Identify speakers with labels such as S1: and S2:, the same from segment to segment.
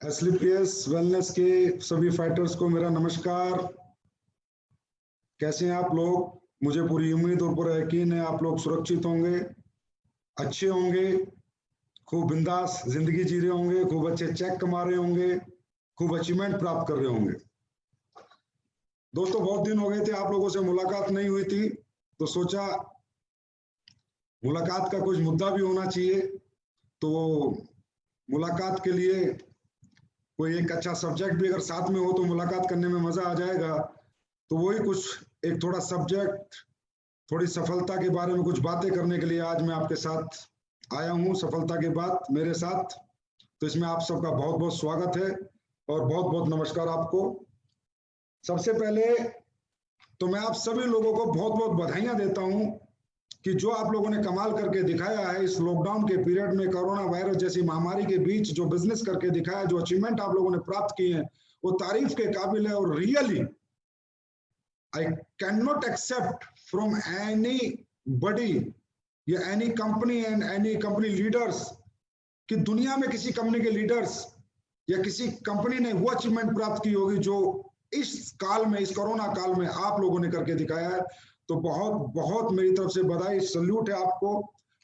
S1: एसलीपीएस wellness के सभी fighters को मेरा नमस्कार। कैसे हैं आप लोग? मुझे पूरी उम्मीद और पूरा यकीन है आप लोग सुरक्षित होंगे, अच्छे होंगे, खूब बिंदास जिंदगी जी रहे होंगे, खूब अच्छे चेक कमा रहे होंगे, खूब अचीवमेंट प्राप्त कर रहे होंगे। दोस्तों, बहुत दिन हो गए थे आप लोगों से मुलाकात नहीं हुई थी, तो सोचा मुलाकात का कुछ मुद्दा भी होना चाहिए। तो मुलाकात के लिए कोई एक अच्छा सब्जेक्ट भी अगर साथ में हो तो मुलाकात करने में मजा आ जाएगा। तो वही कुछ एक थोड़ा सब्जेक्ट, थोड़ी सफलता के बारे में कुछ बातें करने के लिए आज मैं आपके साथ आया हूँ। सफलता की बात मेरे साथ, तो इसमें आप सबका बहुत बहुत स्वागत है और बहुत बहुत नमस्कार आपको। सबसे पहले तो मैं आप सभी लोगों को बहुत बहुत बधाइयां देता हूं कि जो आप लोगों ने कमाल करके दिखाया है इस लॉकडाउन के पीरियड में, कोरोना वायरस जैसी महामारी के बीच जो बिजनेस करके दिखाया, जो अचीवमेंट आप लोगों ने प्राप्त किए हैं वो तारीफ के काबिल है। और really I cannot accept from anybody या any company and any company leaders कि दुनिया में किसी कंपनी के लीडर्स या किसी कंपनी ने वो अचीवमेंट प्राप्त की होगी जो इस काल में, इस कोरोना काल में आप लोगों ने करके दिखाया है। तो बहुत बहुत मेरी तरफ से बधाई, सल्यूट है आपको।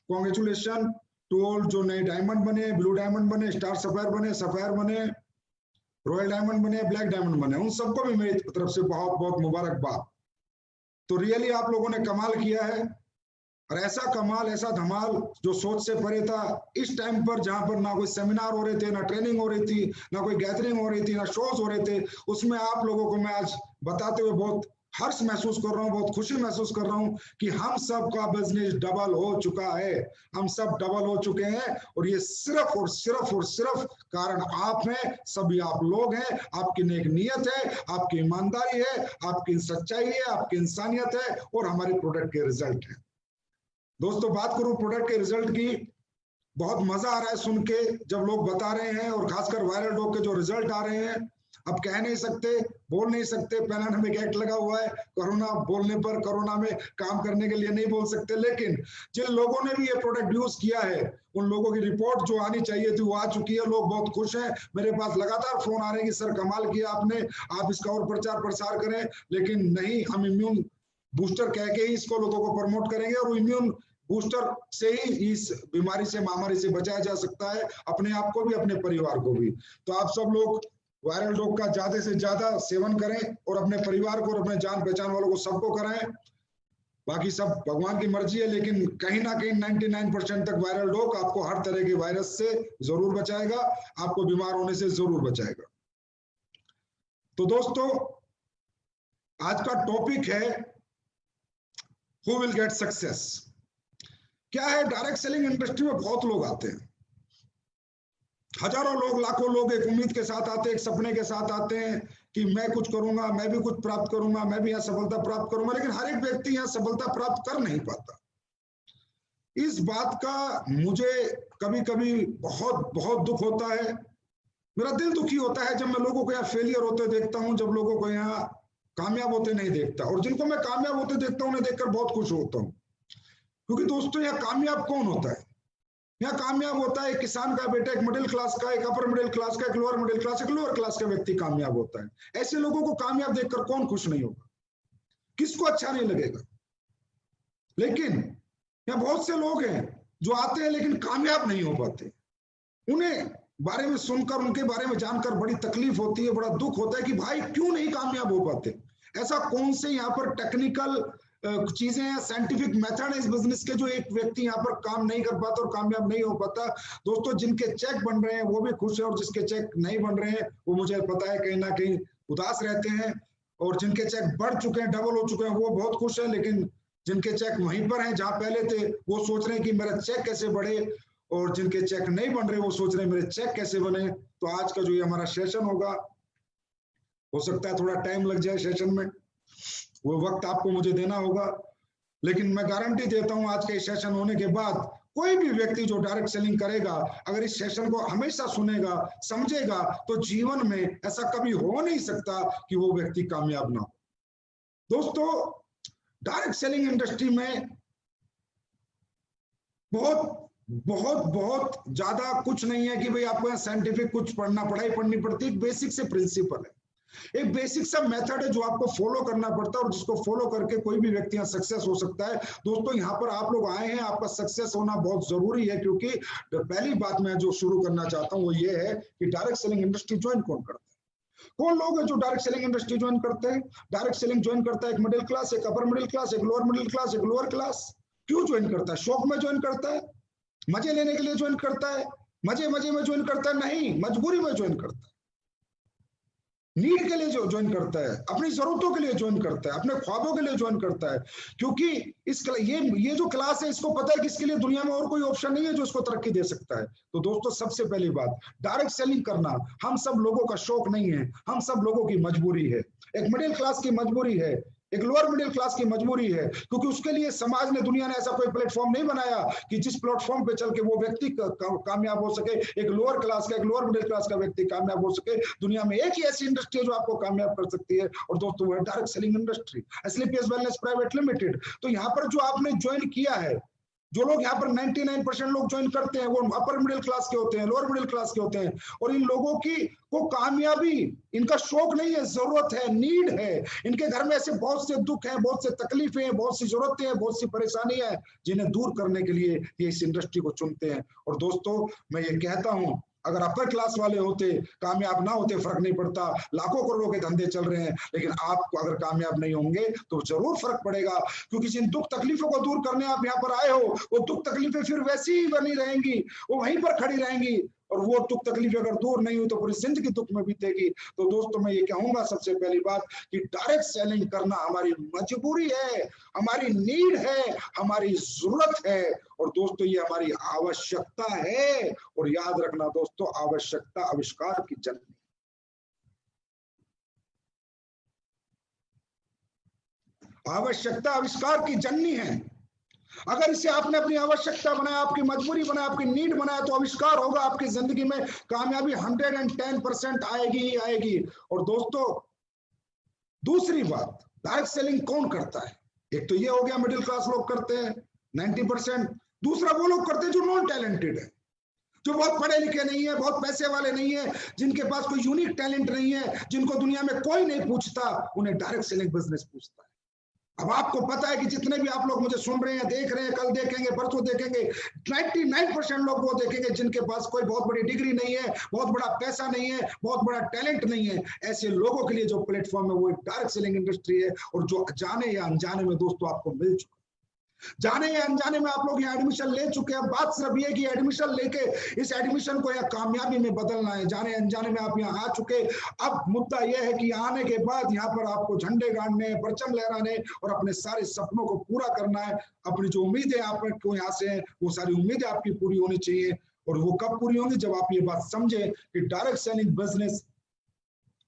S1: कॉन्ग्रेचुलेशन टू ऑल जो नए डायमंड बने, ब्लू डायमंड बने, स्टार सफायर बने, सफायर बने, रॉयल डायमंड बने, ब्लैक डायमंड बने, उन सबको भी मेरी तरफ से बहुत बहुत मुबारकबाद। तो रियली आप लोगों ने कमाल किया है, और ऐसा कमाल, ऐसा धमाल जो सोच से परे था। इस टाइम पर जहां पर ना कोई सेमिनार हो रहे थे, ना ट्रेनिंग हो रही थी, ना कोई गैदरिंग हो रही थी, ना शोज हो रहे थे, उसमें आप लोगों को मैं आज बताते हुए बहुत हर्ष महसूस कर रहा हूँ, बहुत खुशी महसूस कर रहा हूँ कि हम सब का बिजनेस डबल हो चुका है। हम सब डबल हो चुके हैं और ये सिर्फ और सिर्फ और सिर्फ कारण आप हैं, सभी आप लोग हैं। आपकी नेक नियत है, आपकी ईमानदारी है, आपकी सच्चाई है, आपकी इंसानियत है और हमारे प्रोडक्ट के रिजल्ट है। दोस्तों, बात करूं प्रोडक्ट के रिजल्ट की, बहुत मजा आ रहा है सुन के जब लोग बता रहे हैं, और खासकर वायरल डॉग के जो रिजल्ट आ रहे हैं। अब कह नहीं सकते, बोल नहीं सकते, पैंडेमिक एक्ट लगा हुआ है, कोरोना बोलने पर कोरोना में काम करने के लिए नहीं बोल सकते, लेकिन जिन लोगों ने भी ये प्रोडक्ट यूज किया है उन लोगों की रिपोर्ट जो आनी चाहिए थी वो आ चुकी है। लोग बहुत खुश हैं, मेरे पास लगातार फोन आ रहे हैं कि सर कमाल किया आपने, आप इसका और प्रचार प्रसार करें। लेकिन नहीं, हम इम्यून बूस्टर कह के ही इसको लोगों को प्रमोट करेंगे, और इम्यून बूस्टर से ही इस बीमारी से, महामारी से बचाया जा सकता है, अपने आप को भी, अपने परिवार को भी। तो आप सब लोग वायरल डॉग का ज्यादा से ज्यादा सेवन करें और अपने परिवार को और अपने जान पहचान वालों को सबको कराएं। बाकी सब भगवान की मर्जी है, लेकिन कहीं ना कहीं 99% तक वायरल डॉग आपको हर तरह के वायरस से जरूर बचाएगा, आपको बीमार होने से जरूर बचाएगा। तो दोस्तों, आज का टॉपिक है हु विल गेट सक्सेस। क्या है, डायरेक्ट सेलिंग इंडस्ट्री में बहुत लोग आते हैं, हजारों लोग, लाखों लोग एक उम्मीद के साथ आते हैं, एक सपने के साथ आते हैं कि मैं कुछ करूंगा, मैं भी कुछ प्राप्त करूंगा, मैं भी यहाँ सफलता प्राप्त करूंगा। लेकिन हर एक व्यक्ति यहाँ सफलता प्राप्त कर नहीं पाता। इस बात का मुझे कभी कभी बहुत बहुत दुख होता है, मेरा दिल दुखी होता है जब मैं लोगों को यहाँ फेलियर होते देखता हूँ, जब लोगों को यहाँ कामयाब होते नहीं देखता। और जिनको मैं कामयाब होते देखता हूँ उन्हें देखकर बहुत खुश होता हूँ, क्योंकि दोस्तों यहाँ कामयाब कौन होता है? यहाँ कामयाब होता है एक किसान का बेटा, एक मिडिल क्लास का, एक अपर मिडिल क्लास का, एक लोअर मिडिल क्लास, एक लोअर क्लास का व्यक्ति कामयाब होता है। ऐसे लोगों को कामयाब देखकर कौन खुश नहीं होगा? किसको अच्छा नहीं लगेगा? लेकिन यहाँ बहुत से लोग हैं जो आते हैं लेकिन कामयाब नहीं हो पाते। उन्हें बारे में सुनकर, उनके बारे में जानकर बड़ी तकलीफ होती है, बड़ा दुख होता है कि भाई क्यों नहीं कामयाब हो पाते। ऐसा कौन से यहाँ पर टेक्निकल चीजें हैं, साइंटिफिक मेथड है इस बिजनेस के, जो एक व्यक्ति यहाँ पर काम नहीं कर पाता और कामयाब नहीं हो पाता? दोस्तों, जिनके चेक बन रहे हैं वो भी खुश है, और जिसके चेक नहीं बन रहे हैं वो मुझे पता है कहीं ना कहीं उदास रहते हैं। और जिनके चेक बढ़ चुके हैं, डबल हो चुके हैं, वो बहुत खुश है। लेकिन जिनके चेक वहीं पर हैं जहां पहले थे, वो सोच रहे हैं कि मेरा चेक कैसे बढ़े, और जिनके चेक नहीं बन रहे वो सोच रहे हैं मेरे चेक कैसे बने। तो आज का जो ये हमारा सेशन होगा, हो सकता है थोड़ा टाइम लग जाए सेशन में, वो वक्त आपको मुझे देना होगा, लेकिन मैं गारंटी देता हूं आज के इस सेशन होने के बाद कोई भी व्यक्ति जो डायरेक्ट सेलिंग करेगा, अगर इस सेशन को हमेशा सुनेगा, समझेगा, तो जीवन में ऐसा कभी हो नहीं सकता कि वो व्यक्ति कामयाब ना हो। दोस्तों, डायरेक्ट सेलिंग इंडस्ट्री में बहुत बहुत बहुत ज्यादा कुछ नहीं है कि भाई आपको यहाँ साइंटिफिक कुछ पढ़ाई पढ़नी पड़ती है। एक बेसिक से प्रिंसिपल है, एक बेसिक सा मेथड है जो आपको फॉलो करना पड़ता है और जिसको फॉलो करके कोई भी व्यक्ति यहाँ सक्सेस हो सकता है। दोस्तों यहाँ पर आप लोग आए हैं, आपका सक्सेस होना बहुत जरूरी है, क्योंकि पहली बात मैं जो शुरू करना चाहता हूँ वो ये है कि डायरेक्ट सेलिंग इंडस्ट्री ज्वाइन कौन करता है? कौन लोग हैं जो डायरेक्ट सेलिंग इंडस्ट्री ज्वाइन करते हैं? डायरेक्ट सेलिंग ज्वाइन करता है एक मिडिल क्लास, एक अपर मिडिल क्लास, एक लोअर मिडिल क्लास, एक लोअर क्लास। क्यों ज्वाइन करता है? शौक में ज्वाइन करता है, मजे लेने के लिए ज्वाइन करता है, मजे मजे में ज्वाइन करता है? नहीं, मजबूरी में ज्वाइन करता है, नीड के लिए जो ज्वाइन करता है, अपनी जरूरतों के लिए ज्वाइन करता है, अपने ख्वाबों के लिए ज्वाइन करता है। क्योंकि ये जो क्लास है, इसको पता है कि इसके लिए दुनिया में और कोई ऑप्शन नहीं है जो इसको तरक्की दे सकता है। तो दोस्तों सबसे पहली बात, डायरेक्ट सेलिंग करना हम सब लोगों का शौक नहीं है, हम सब लोगों की मजबूरी है। एक मिडिल क्लास की मजबूरी है, एक लोअर मिडिल क्लास की मजबूरी है, क्योंकि उसके लिए समाज ने, दुनिया ने ऐसा कोई प्लेटफॉर्म नहीं बनाया कि जिस प्लेटफॉर्म पे चल के वो व्यक्ति कामयाब हो सके। एक लोअर क्लास का, एक लोअर मिडिल क्लास का व्यक्ति कामयाब हो सके। दुनिया में एक ही ऐसी इंडस्ट्री है जो आपको कामयाब कर सकती है, और दोस्तों वो है direct selling industry, Asclepius wellness private limited. तो यहाँ पर जो आपने ज्वाइन किया है, जो लोग यहाँ पर 99% लोग ज्वाइन करते हैं वो अपर मिडिल क्लास के होते हैं, लोअर मिडिल क्लास के होते हैं। और इन लोगों की को कामयाबी, इनका शौक नहीं है, जरूरत है, नीड है। इनके घर में ऐसे बहुत से दुख हैं, बहुत से तकलीफें हैं, बहुत सी जरूरतें हैं, बहुत सी परेशानी है, जिन्हें दूर करने के लिए ये इस इंडस्ट्री को चुनते हैं। और दोस्तों मैं ये कहता हूं, अगर अपर क्लास वाले होते, कामयाब ना होते, फर्क नहीं पड़ता, लाखों करोड़ों के धंधे चल रहे हैं, लेकिन आपको अगर कामयाब नहीं होंगे तो जरूर फर्क पड़ेगा। क्योंकि जिन दुख तकलीफों को दूर करने आप यहाँ पर आए हो, वो दुख तकलीफें फिर वैसी ही बनी रहेंगी, वो वहीं पर खड़ी रहेंगी, और वो दुख तकलीफें अगर दूर नहीं हुई तो पूरी जिंदगी दुख में बीतेगी। तो दोस्तों मैं ये कहूंगा सबसे पहली बात कि डायरेक्ट सेलिंग करना हमारी मजबूरी है, हमारी नीड है, हमारी जरूरत है, और दोस्तों ये हमारी आवश्यकता है। और याद रखना दोस्तों, आवश्यकता आविष्कार की जननी, आवश्यकता आविष्कार की जननी है। अगर इसे आपने अपनी आवश्यकता बनाया, आपकी मजबूरी बनाया, आपकी नीड बनाया, तो आविष्कार होगा, आपकी जिंदगी में कामयाबी 110% आएगी ही आएगी। और दोस्तों दूसरी बात, डायरेक्ट सेलिंग कौन करता है? एक तो ये हो गया मिडिल क्लास लोग करते हैं 90%, दूसरा वो लोग करते हैं जो नॉन टैलेंटेड है, जो बहुत पढ़े लिखे नहीं है, बहुत पैसे वाले नहीं है, जिनके पास कोई यूनिक टैलेंट नहीं है, जिनको दुनिया में कोई नहीं पूछता, उन्हें डायरेक्ट सेलिंग बिजनेस पूछता है। अब आपको पता है कि जितने भी आप लोग मुझे सुन रहे हैं, देख रहे हैं, कल देखेंगे, परसों देखेंगे, 99% लोग वो देखेंगे जिनके पास कोई बहुत बड़ी डिग्री नहीं है, बहुत बड़ा पैसा नहीं है, बहुत बड़ा टैलेंट नहीं है। ऐसे लोगों के लिए जो प्लेटफॉर्म है वो डायरेक्ट सेलिंग इंडस्ट्री है, और जो जाने या अनजाने में दोस्तों आपको मिल चुका, जाने या अनजाने में आप लोग यहाँ एडमिशन ले चुके हैं। बात सिर्फ ये कि एडमिशन लेके इस एडमिशन को यहाँ कामयाबी में बदलना है। जाने अनजाने में आप यहाँ आ चुके, अब मुद्दा यह है कि आने के बाद यहाँ पर आपको झंडे गाड़ने, परचम लहराने और अपने सारे सपनों को पूरा करना है। अपनी जो उम्मीदें आपको यहाँ से हैं, वो सारी उम्मीदें आपकी पूरी होनी चाहिए। और वो कब पूरी होंगी? जब आप ये बात समझे कि डायरेक्ट सेलिंग बिजनेस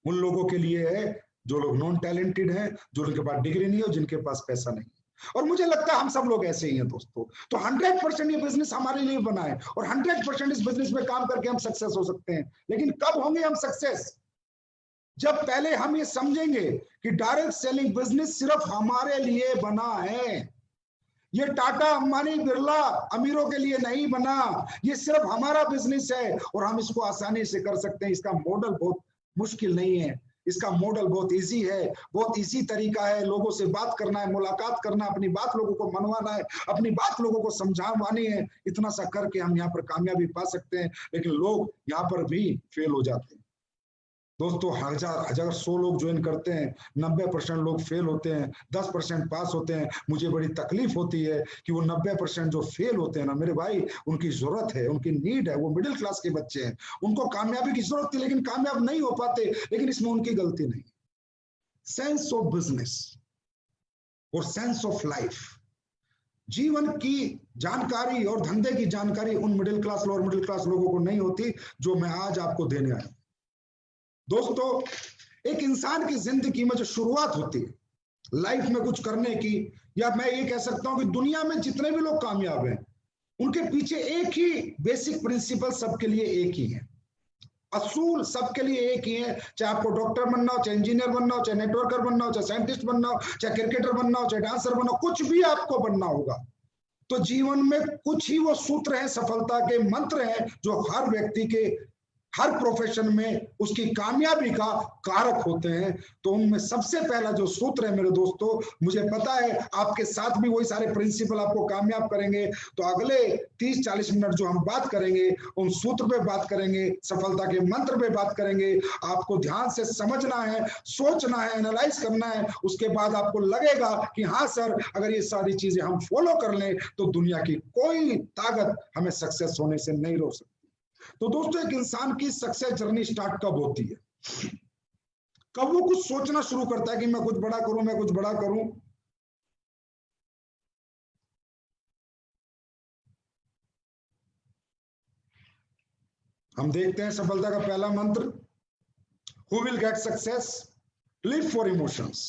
S1: उन लोगों के लिए है जो लोग नॉन टैलेंटेड हैं, जो उनके पास डिग्री नहीं है और जिनके पास पैसा नहीं। और मुझे लगता है हम सब लोग ऐसे ही हैं दोस्तों। तो 100% ये बिजनेस हमारे लिए बना है, और 100% इस बिजनेस में काम करके हम सक्सेस हो सकते हैं। लेकिन कब होंगे हम सक्सेस? जब पहले हम ये समझेंगे कि डायरेक्ट सेलिंग बिजनेस सिर्फ हमारे लिए बना है, ये टाटा, अंबानी, बिरला, अमीरों के लिए नहीं बना, ये सिर्फ हमारा बिजनेस है, और हम इसको आसानी से कर सकते हैं। इसका मॉडल बहुत मुश्किल नहीं है, इसका मॉडल बहुत इजी है, बहुत इजी तरीका है। लोगों से बात करना है, मुलाकात करना, अपनी बात लोगों को मनवाना है, अपनी बात लोगों को समझानी है। इतना सा करके हम यहाँ पर कामयाबी पा सकते हैं। लेकिन लोग यहाँ पर भी फेल हो जाते हैं दोस्तों। हजार 100 लोग ज्वाइन करते हैं, 90% लोग फेल होते हैं, 10% पास होते हैं। मुझे बड़ी तकलीफ होती है कि वो 90% जो फेल होते हैं ना मेरे भाई, उनकी जरूरत है, उनकी नीड है, वो मिडिल क्लास के बच्चे हैं, उनको कामयाबी की जरूरत थी लेकिन कामयाब नहीं हो पाते। लेकिन इसमें उनकी गलती नहीं। सेंस ऑफ बिजनेस और सेंस ऑफ लाइफ, जीवन की जानकारी और धंधे की जानकारी उन middle class, lower middle class लोगों को नहीं होती, जो मैं आज आपको देने आया। दोस्तों एक इंसान की जिंदगी में जो शुरुआत होती है लाइफ में कुछ करने की, या मैं ये कह सकता हूं कि दुनिया में जितने भी लोग कामयाब हैं, उनके पीछे एक ही बेसिक प्रिंसिपल सबके लिए एक ही है, असूल सबके लिए एक ही है। चाहे आपको डॉक्टर बनना हो, चाहे इंजीनियर बनना हो, चाहे नेटवर्कर बनना हो, चाहे साइंटिस्ट बनना हो, चाहे क्रिकेटर बनना हो, चाहे डांसर बनना हो, कुछ भी आपको बनना होगा, तो जीवन में कुछ ही वो सूत्र हैं, सफलता के मंत्र हैं, जो हर व्यक्ति के हर प्रोफेशन में उसकी कामयाबी का कारक होते हैं। तो उनमें सबसे पहला जो सूत्र है मेरे दोस्तों, मुझे पता है आपके साथ भी वही सारे प्रिंसिपल आपको कामयाब करेंगे। तो अगले 30-40 मिनट जो हम बात करेंगे, उन सूत्र पे बात करेंगे, सफलता के मंत्र पे बात करेंगे। आपको ध्यान से समझना है, सोचना है, एनालाइज करना है। उसके बाद आपको लगेगा कि हाँ सर, अगर ये सारी चीजें हम फॉलो कर लें तो दुनिया की कोई ताकत हमें सक्सेस होने से नहीं रोक सकती। तो दोस्तों, एक इंसान की सक्सेस जर्नी स्टार्ट कब होती है? कब वो कुछ सोचना शुरू करता है कि मैं कुछ बड़ा करूं, मैं कुछ बड़ा करूं। हम देखते हैं सफलता का पहला मंत्र, who will get success, live for emotions.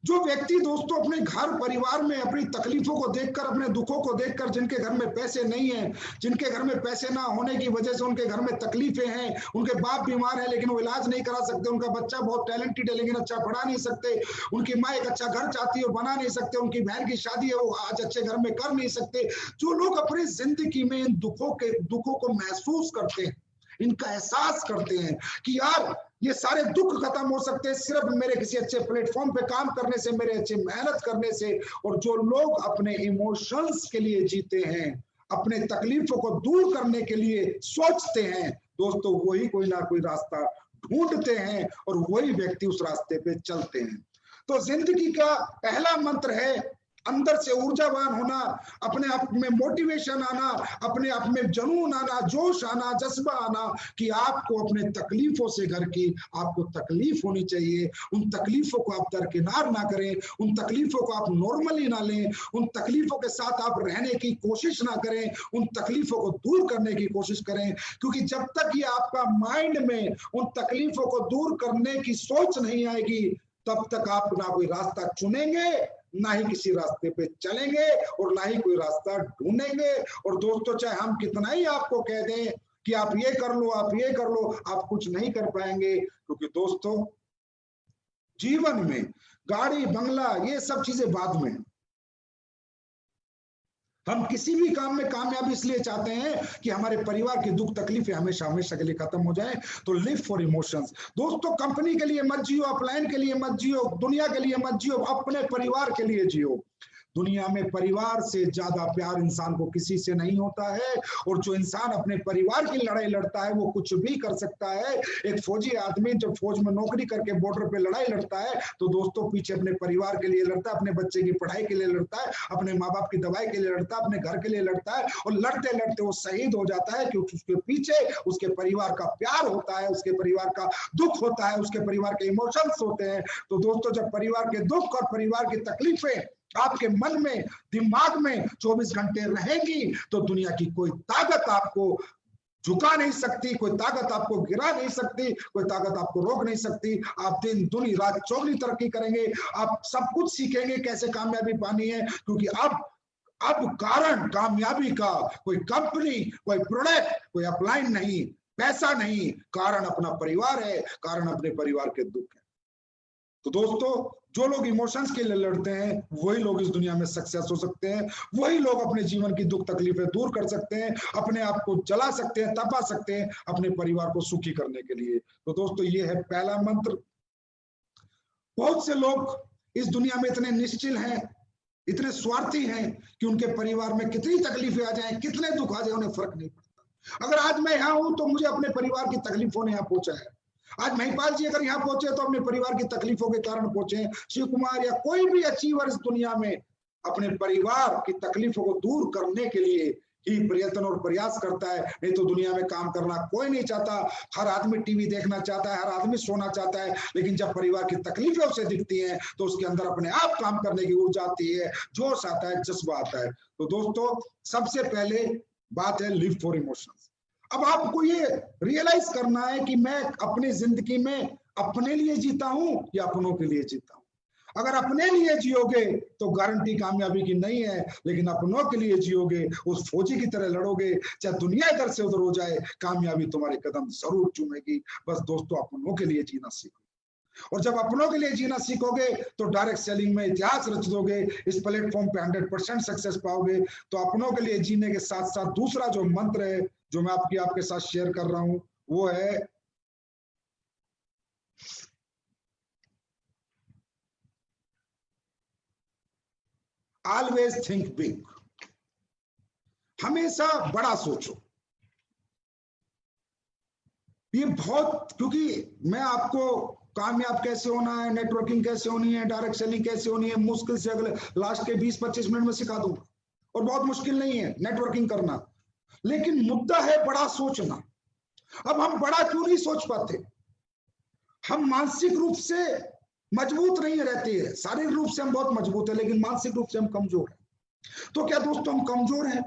S1: जो व्यक्ति दोस्तों अपने घर परिवार में अपनी तकलीफों को देखकर, अपने दुखों को देखकर, जिनके घर में पैसे नहीं है, जिनके घर में पैसे ना होने की वजह से उनके घर में तकलीफें हैं, उनके बाप बीमार है लेकिन वो इलाज नहीं करा सकते, उनका बच्चा बहुत टैलेंटेड है लेकिन अच्छा पढ़ा नहीं सकते, उनकी माँ एक अच्छा घर चाहती है वो बना नहीं सकते, उनकी बहन की शादी है वो आज अच्छे घर में कर नहीं सकते। जो लोग अपनी जिंदगी में इन दुखों को महसूस करते हैं, इनका एहसास करते हैं कि यार ये सारे दुख खत्म हो सकते हैं सिर्फ मेरे किसी अच्छे प्लेटफॉर्म पे काम करने से, मेरे अच्छे मेहनत करने से। और जो लोग अपने इमोशंस के लिए जीते हैं, अपने तकलीफों को दूर करने के लिए सोचते हैं दोस्तों, वही कोई ना कोई रास्ता ढूंढते हैं और वही व्यक्ति उस रास्ते पे चलते हैं। तो जिंदगी का पहला मंत्र है अंदर से ऊर्जावान होना, अपने आप में मोटिवेशन आना, अपने आप में जुनून आना, जोश आना, जज्बा आना कि आपको अपने तकलीफों से घर की आपको तकलीफ होनी चाहिए। उन तकलीफों को आप दरकिनार ना करें, उन तकलीफों को आप नॉर्मली ना लें, उन तकलीफों के साथ आप रहने की कोशिश ना करें, उन तकलीफों को दूर करने की कोशिश करें। क्योंकि जब तक ये आपका माइंड में उन तकलीफों को दूर करने की सोच नहीं आएगी, तब तक आप ना कोई रास्ता चुनेंगे, ना ही किसी रास्ते पे चलेंगे और ना ही कोई रास्ता ढूंढेंगे। और दोस्तों, चाहे हम कितना ही आपको कह दें कि आप ये कर लो, आप ये कर लो, आप कुछ नहीं कर पाएंगे। क्योंकि दोस्तों, जीवन में गाड़ी बंगला ये सब चीजें बाद में, हम किसी भी काम में कामयाबी इसलिए चाहते हैं कि हमारे परिवार की दुख तकलीफें हमेशा हमेशा के लिए खत्म हो जाए। तो लिव फॉर इमोशंस। दोस्तों, कंपनी के लिए मत जियो, अपलाइन के लिए मत जियो, दुनिया के लिए मत जियो, अपने परिवार के लिए जियो। दुनिया में परिवार से ज्यादा प्यार इंसान को किसी से नहीं होता है। और जो इंसान अपने परिवार की लड़ाई लड़ता है वो कुछ भी कर सकता है। एक फौजी आदमी जब फौज में नौकरी करके बॉर्डर पे लड़ाई लड़ता है तो दोस्तों पीछे अपने परिवार के लिए लड़ता है, अपने बच्चे की पढ़ाई के लिए लड़ता है, अपने माँ बाप की दवाई के लिए लड़ता है, अपने घर के लिए लड़ता है। और लड़ते लड़ते वो शहीद हो जाता है क्योंकि उसके पीछे उसके परिवार का प्यार होता है, उसके परिवार का दुख होता है, उसके परिवार के इमोशंस होते हैं। तो दोस्तों, जब परिवार के दुख और परिवार की तकलीफें आपके मन में, दिमाग में 24 घंटे रहेगी तो दुनिया की कोई ताकत आपको झुका नहीं सकती, कोई ताकत आपको गिरा नहीं सकती, कोई ताकत आपको रोक नहीं सकती। आप दिन दुनी रात चौगनी तरक्की करेंगे, आप सब कुछ सीखेंगे कैसे कामयाबी पानी है। क्योंकि अब कारण कामयाबी का कोई कंपनी, कोई प्रोडक्ट, कोई अपलाइन नहीं, पैसा नहीं, कारण अपना परिवार है, कारण अपने परिवार के दुख है। तो दोस्तों, जो लोग इमोशंस के लिए लड़ते हैं वही लोग इस दुनिया में सक्सेस हो सकते हैं, वही लोग अपने जीवन की दुख तकलीफें दूर कर सकते हैं, अपने आप को जला सकते हैं, तपा सकते हैं अपने परिवार को सुखी करने के लिए। तो दोस्तों, ये है पहला मंत्र। बहुत से लोग इस दुनिया में इतने निश्चिल हैं, इतने स्वार्थी हैं कि उनके परिवार में कितनी तकलीफें आ जाए, कितने दुख आ जाए, उन्हें फर्क नहीं पड़ता। अगर आज मैं यहाँ हूं तो मुझे अपने परिवार की तकलीफों ने यहाँ पहुंचा है। आज महिपाल जी अगर यहाँ पहुंचे तो अपने परिवार की तकलीफों के कारण पहुंचे। शिव कुमार या कोई भी अचीवर इस दुनिया में अपने परिवार की तकलीफों को दूर करने के लिए ही प्रयत्न और प्रयास करता है। नहीं तो दुनिया में काम करना कोई नहीं चाहता। हर आदमी टीवी देखना चाहता है, हर आदमी सोना चाहता है, लेकिन जब परिवार की तकलीफें उसे दिखती हैं तो उसके अंदर अपने आप काम करने की ऊर्जा आती है, जोश आता है, जज्बा आता है। तो दोस्तों, सबसे पहले बात है लिव फॉर इमोशंस। अब आपको ये रियलाइज करना है कि मैं अपनी जिंदगी में अपने लिए जीता हूं या अपनों के लिए जीता हूं। अगर अपने लिए जियोगे तो गारंटी कामयाबी की नहीं है, लेकिन अपनों के लिए जियोगे, उस फौजी की तरह लड़ोगे, चाहे दुनिया इधर से उधर हो जाए, कामयाबी तुम्हारे कदम जरूर चूमेगी। बस दोस्तों, अपनों के लिए जीना सीखो। और जब अपनों के लिए जीना सीखोगे तो डायरेक्ट सेलिंग में इतिहास रच दोगे, इस प्लेटफॉर्म पे 100% सक्सेस पाओगे। तो अपनों के लिए जीने के साथ साथ दूसरा जो मंत्र है जो मैं आपके साथ शेयर कर रहा हूं वो है ऑलवेज थिंक बिग। हमेशा बड़ा सोचो। ये बहुत, क्योंकि मैं आपको कामयाब कैसे होना है, नेटवर्किंग कैसे होनी है, डायरेक्ट सेलिंग कैसे होनी है, मुश्किल से अगले लास्ट के 20-25 मिनट में सिखा दूंगा। और बहुत मुश्किल नहीं है नेटवर्किंग करना, लेकिन मुद्दा है बड़ा सोचना। अब हम बड़ा क्यों नहीं सोच पाते? हम मानसिक रूप से मजबूत नहीं रहते हैं। शारीरिक रूप से हम बहुत मजबूत है, लेकिन मानसिक रूप से हम कमजोर हैं। तो क्या दोस्तों हम कमजोर हैं?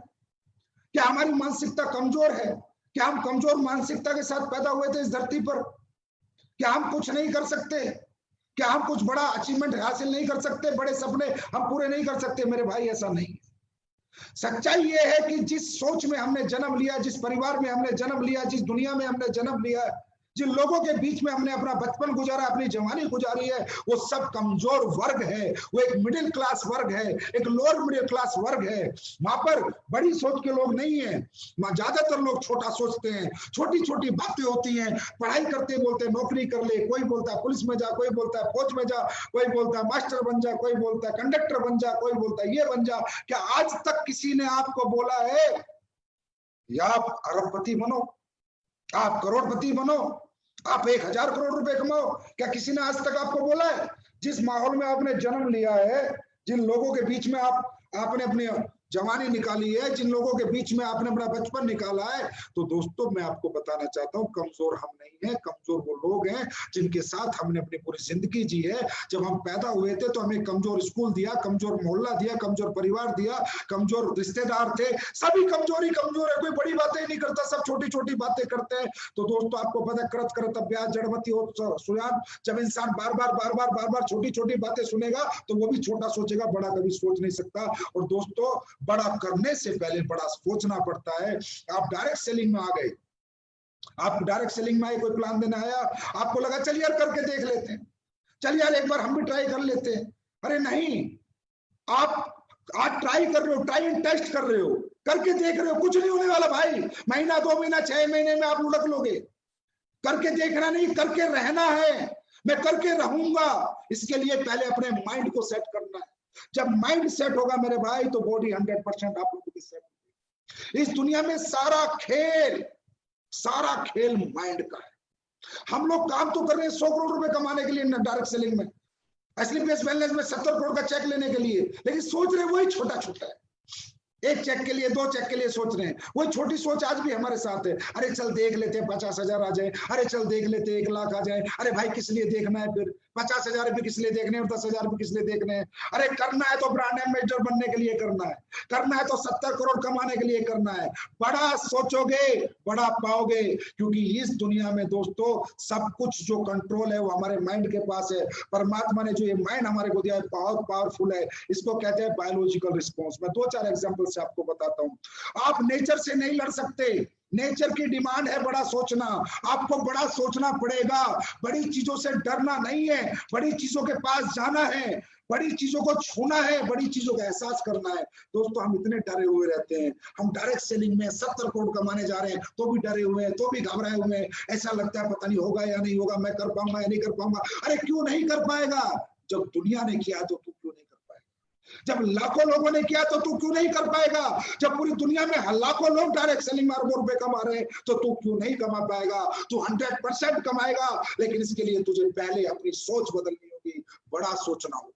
S1: क्या हमारी मानसिकता कमजोर है? क्या हम कमजोर मानसिकता के साथ पैदा हुए थे इस धरती पर? क्या हम कुछ नहीं कर सकते? क्या हम कुछ बड़ा अचीवमेंट हासिल नहीं कर सकते? बड़े सपने हम पूरे नहीं कर सकते? मेरे भाई, ऐसा नहीं। सच्चाई यह है कि जिस सोच में हमने जन्म लिया, जिस परिवार में हमने जन्म लिया, जिस दुनिया में हमने जन्म लिया, जिन लोगों के बीच में हमने अपना बचपन गुजारा, अपनी जवानी गुजारी है, वो सब कमजोर वर्ग है। वो एक मिडिल क्लास वर्ग है, एक लोअर मिडिल क्लास वर्ग है। वहां पर बड़ी सोच के लोग नहीं है। वहां ज्यादातर लोग छोटा सोचते हैं। छोटी छोटी बातें होती हैं। पढ़ाई करते बोलते नौकरी कर ले, कोई बोलता है पुलिस में जा, कोई बोलता है फौज में जा, कोई बोलता है मास्टर बन जा, कोई बोलता है कंडक्टर बन जा, कोई बोलता है ये बन जा। क्या आज तक किसी ने आपको बोला है या आप अरबपति बनो, आप करोड़पति बनो, आप 1000 करोड़ रुपए कमाओ? क्या किसी ने आज तक आपको बोला है? जिस माहौल में आपने जन्म लिया है, जिन लोगों के बीच में आपने अपनी जवानी निकाली है, जिन लोगों के बीच में आपने अपना बचपन निकाला है, तो दोस्तों मैं आपको बताना चाहता हूं, कमजोर हम नहीं है। कमजोर वो लोग हैं जिनके साथ हमने अपनी पूरी जिंदगी जी है। जब हम पैदा हुए थे तो हमें कमजोर स्कूल दिया, कमजोर मोहल्ला दिया, कमजोर परिवार दिया, कमजोर रिश्तेदार थे। सभी कमजोरी कमजोर है, कोई बड़ी बातें नहीं करता, सब छोटी छोटी बातें करते हैं। तो दोस्तों आपको पता है, करत करत अभ्यास जड़मती हो सुजान। जब इंसान बार बार छोटी छोटी बातें सुनेगा तो वो भी छोटा सोचेगा, बड़ा कभी सोच नहीं सकता। और दोस्तों बड़ा करने से पहले बड़ा सोचना पड़ता है। आप डायरेक्ट सेलिंग में आ गए, आप डायरेक्ट सेलिंग में आए, कोई प्लान देना आया, आपको लगा चल यार करके देख लेते हैं, चल यार एक बार हम भी ट्राई कर लेते हैं। अरे नहीं, आप आज ट्राई कर रहे हो, ट्राई एंड टेस्ट कर रहे हो, करके देख रहे हो, कुछ नहीं होने वाला भाई। महीना 2 महीना 6 महीने में आप लुढ़क लोगे। करके देखना नहीं, करके रहना है। मैं करके रहूंगा, इसके लिए पहले अपने माइंड को सेट करना है। जब माइंड सेट होगा मेरे भाई तो बॉडी 100% आप लोगों की सेट होगी। इस दुनिया में सारा खेल माइंड का है। हम लोग काम तो कर रहे हैं 100 करोड़ रुपए कमाने के लिए डायरेक्ट सेलिंग में, एसलीपीएस वेलनेस में 70 करोड़ का चेक लेने के लिए, लेकिन सोच रहे वही छोटा छोटा है। एक चेक के लिए, 2 चेक के लिए सोच रहे हैं। वही छोटी सोच आज भी हमारे साथ है। अरे चल देख लेते हैं 50,000 आ जाए, अरे चल देख लेते हैं 1 लाख आ जाए। अरे भाई किस लिए देखना है फिर? 50,000 भी किस लिए देखने और 10,000 भी किस लिए देखने हैं? अरे करना है तो ब्रांड एम्बेसडर बनने के लिए करना है, करना है तो 70 करोड़ कमाने के लिए करना है। बड़ा सोचोगे बड़ा पाओगे, क्योंकि इस दुनिया में दोस्तों सब कुछ जो कंट्रोल है वो हमारे माइंड के पास है। परमात्मा ने जो ये माइंड हमारे को दिया है बहुत पावरफुल है। इसको कहते हैं बायोलॉजिकल रिस्पॉन्स। मैं 2-4 एग्जांपल से आपको बताता हूं। आप नेचर से नहीं लड़ सकते, नेचर की डिमांड है बड़ा सोचना। आपको बड़ा सोचना पड़ेगा। बड़ी चीजों से डरना नहीं है, बड़ी चीजों के पास जाना है, बड़ी चीजों को छूना है, बड़ी चीजों का एहसास करना है। दोस्तों हम इतने डरे हुए रहते हैं। हम डायरेक्ट सेलिंग में 70 करोड़ कमाने जा रहे हैं तो भी डरे हुए हैं, तो भी घबराए हुए हैं। ऐसा लगता है पता नहीं होगा या नहीं होगा, मैं कर पाऊंगा या नहीं कर पाऊंगा। अरे क्यों नहीं कर पाएगा? जब दुनिया ने किया तो तू क्यों नहीं कर पाएगा? जब लाखों लोगों ने किया तो तू क्यों नहीं कर पाएगा? जब पूरी दुनिया में लाखों लोग डायरेक्ट सेलिंग में अरबों रुपए कमा रहे हैं तो तू क्यों नहीं कमा पाएगा? तू 100% कमाएगा, लेकिन इसके लिए तुझे पहले अपनी सोच बदलनी होगी। बड़ा सोचना होगा,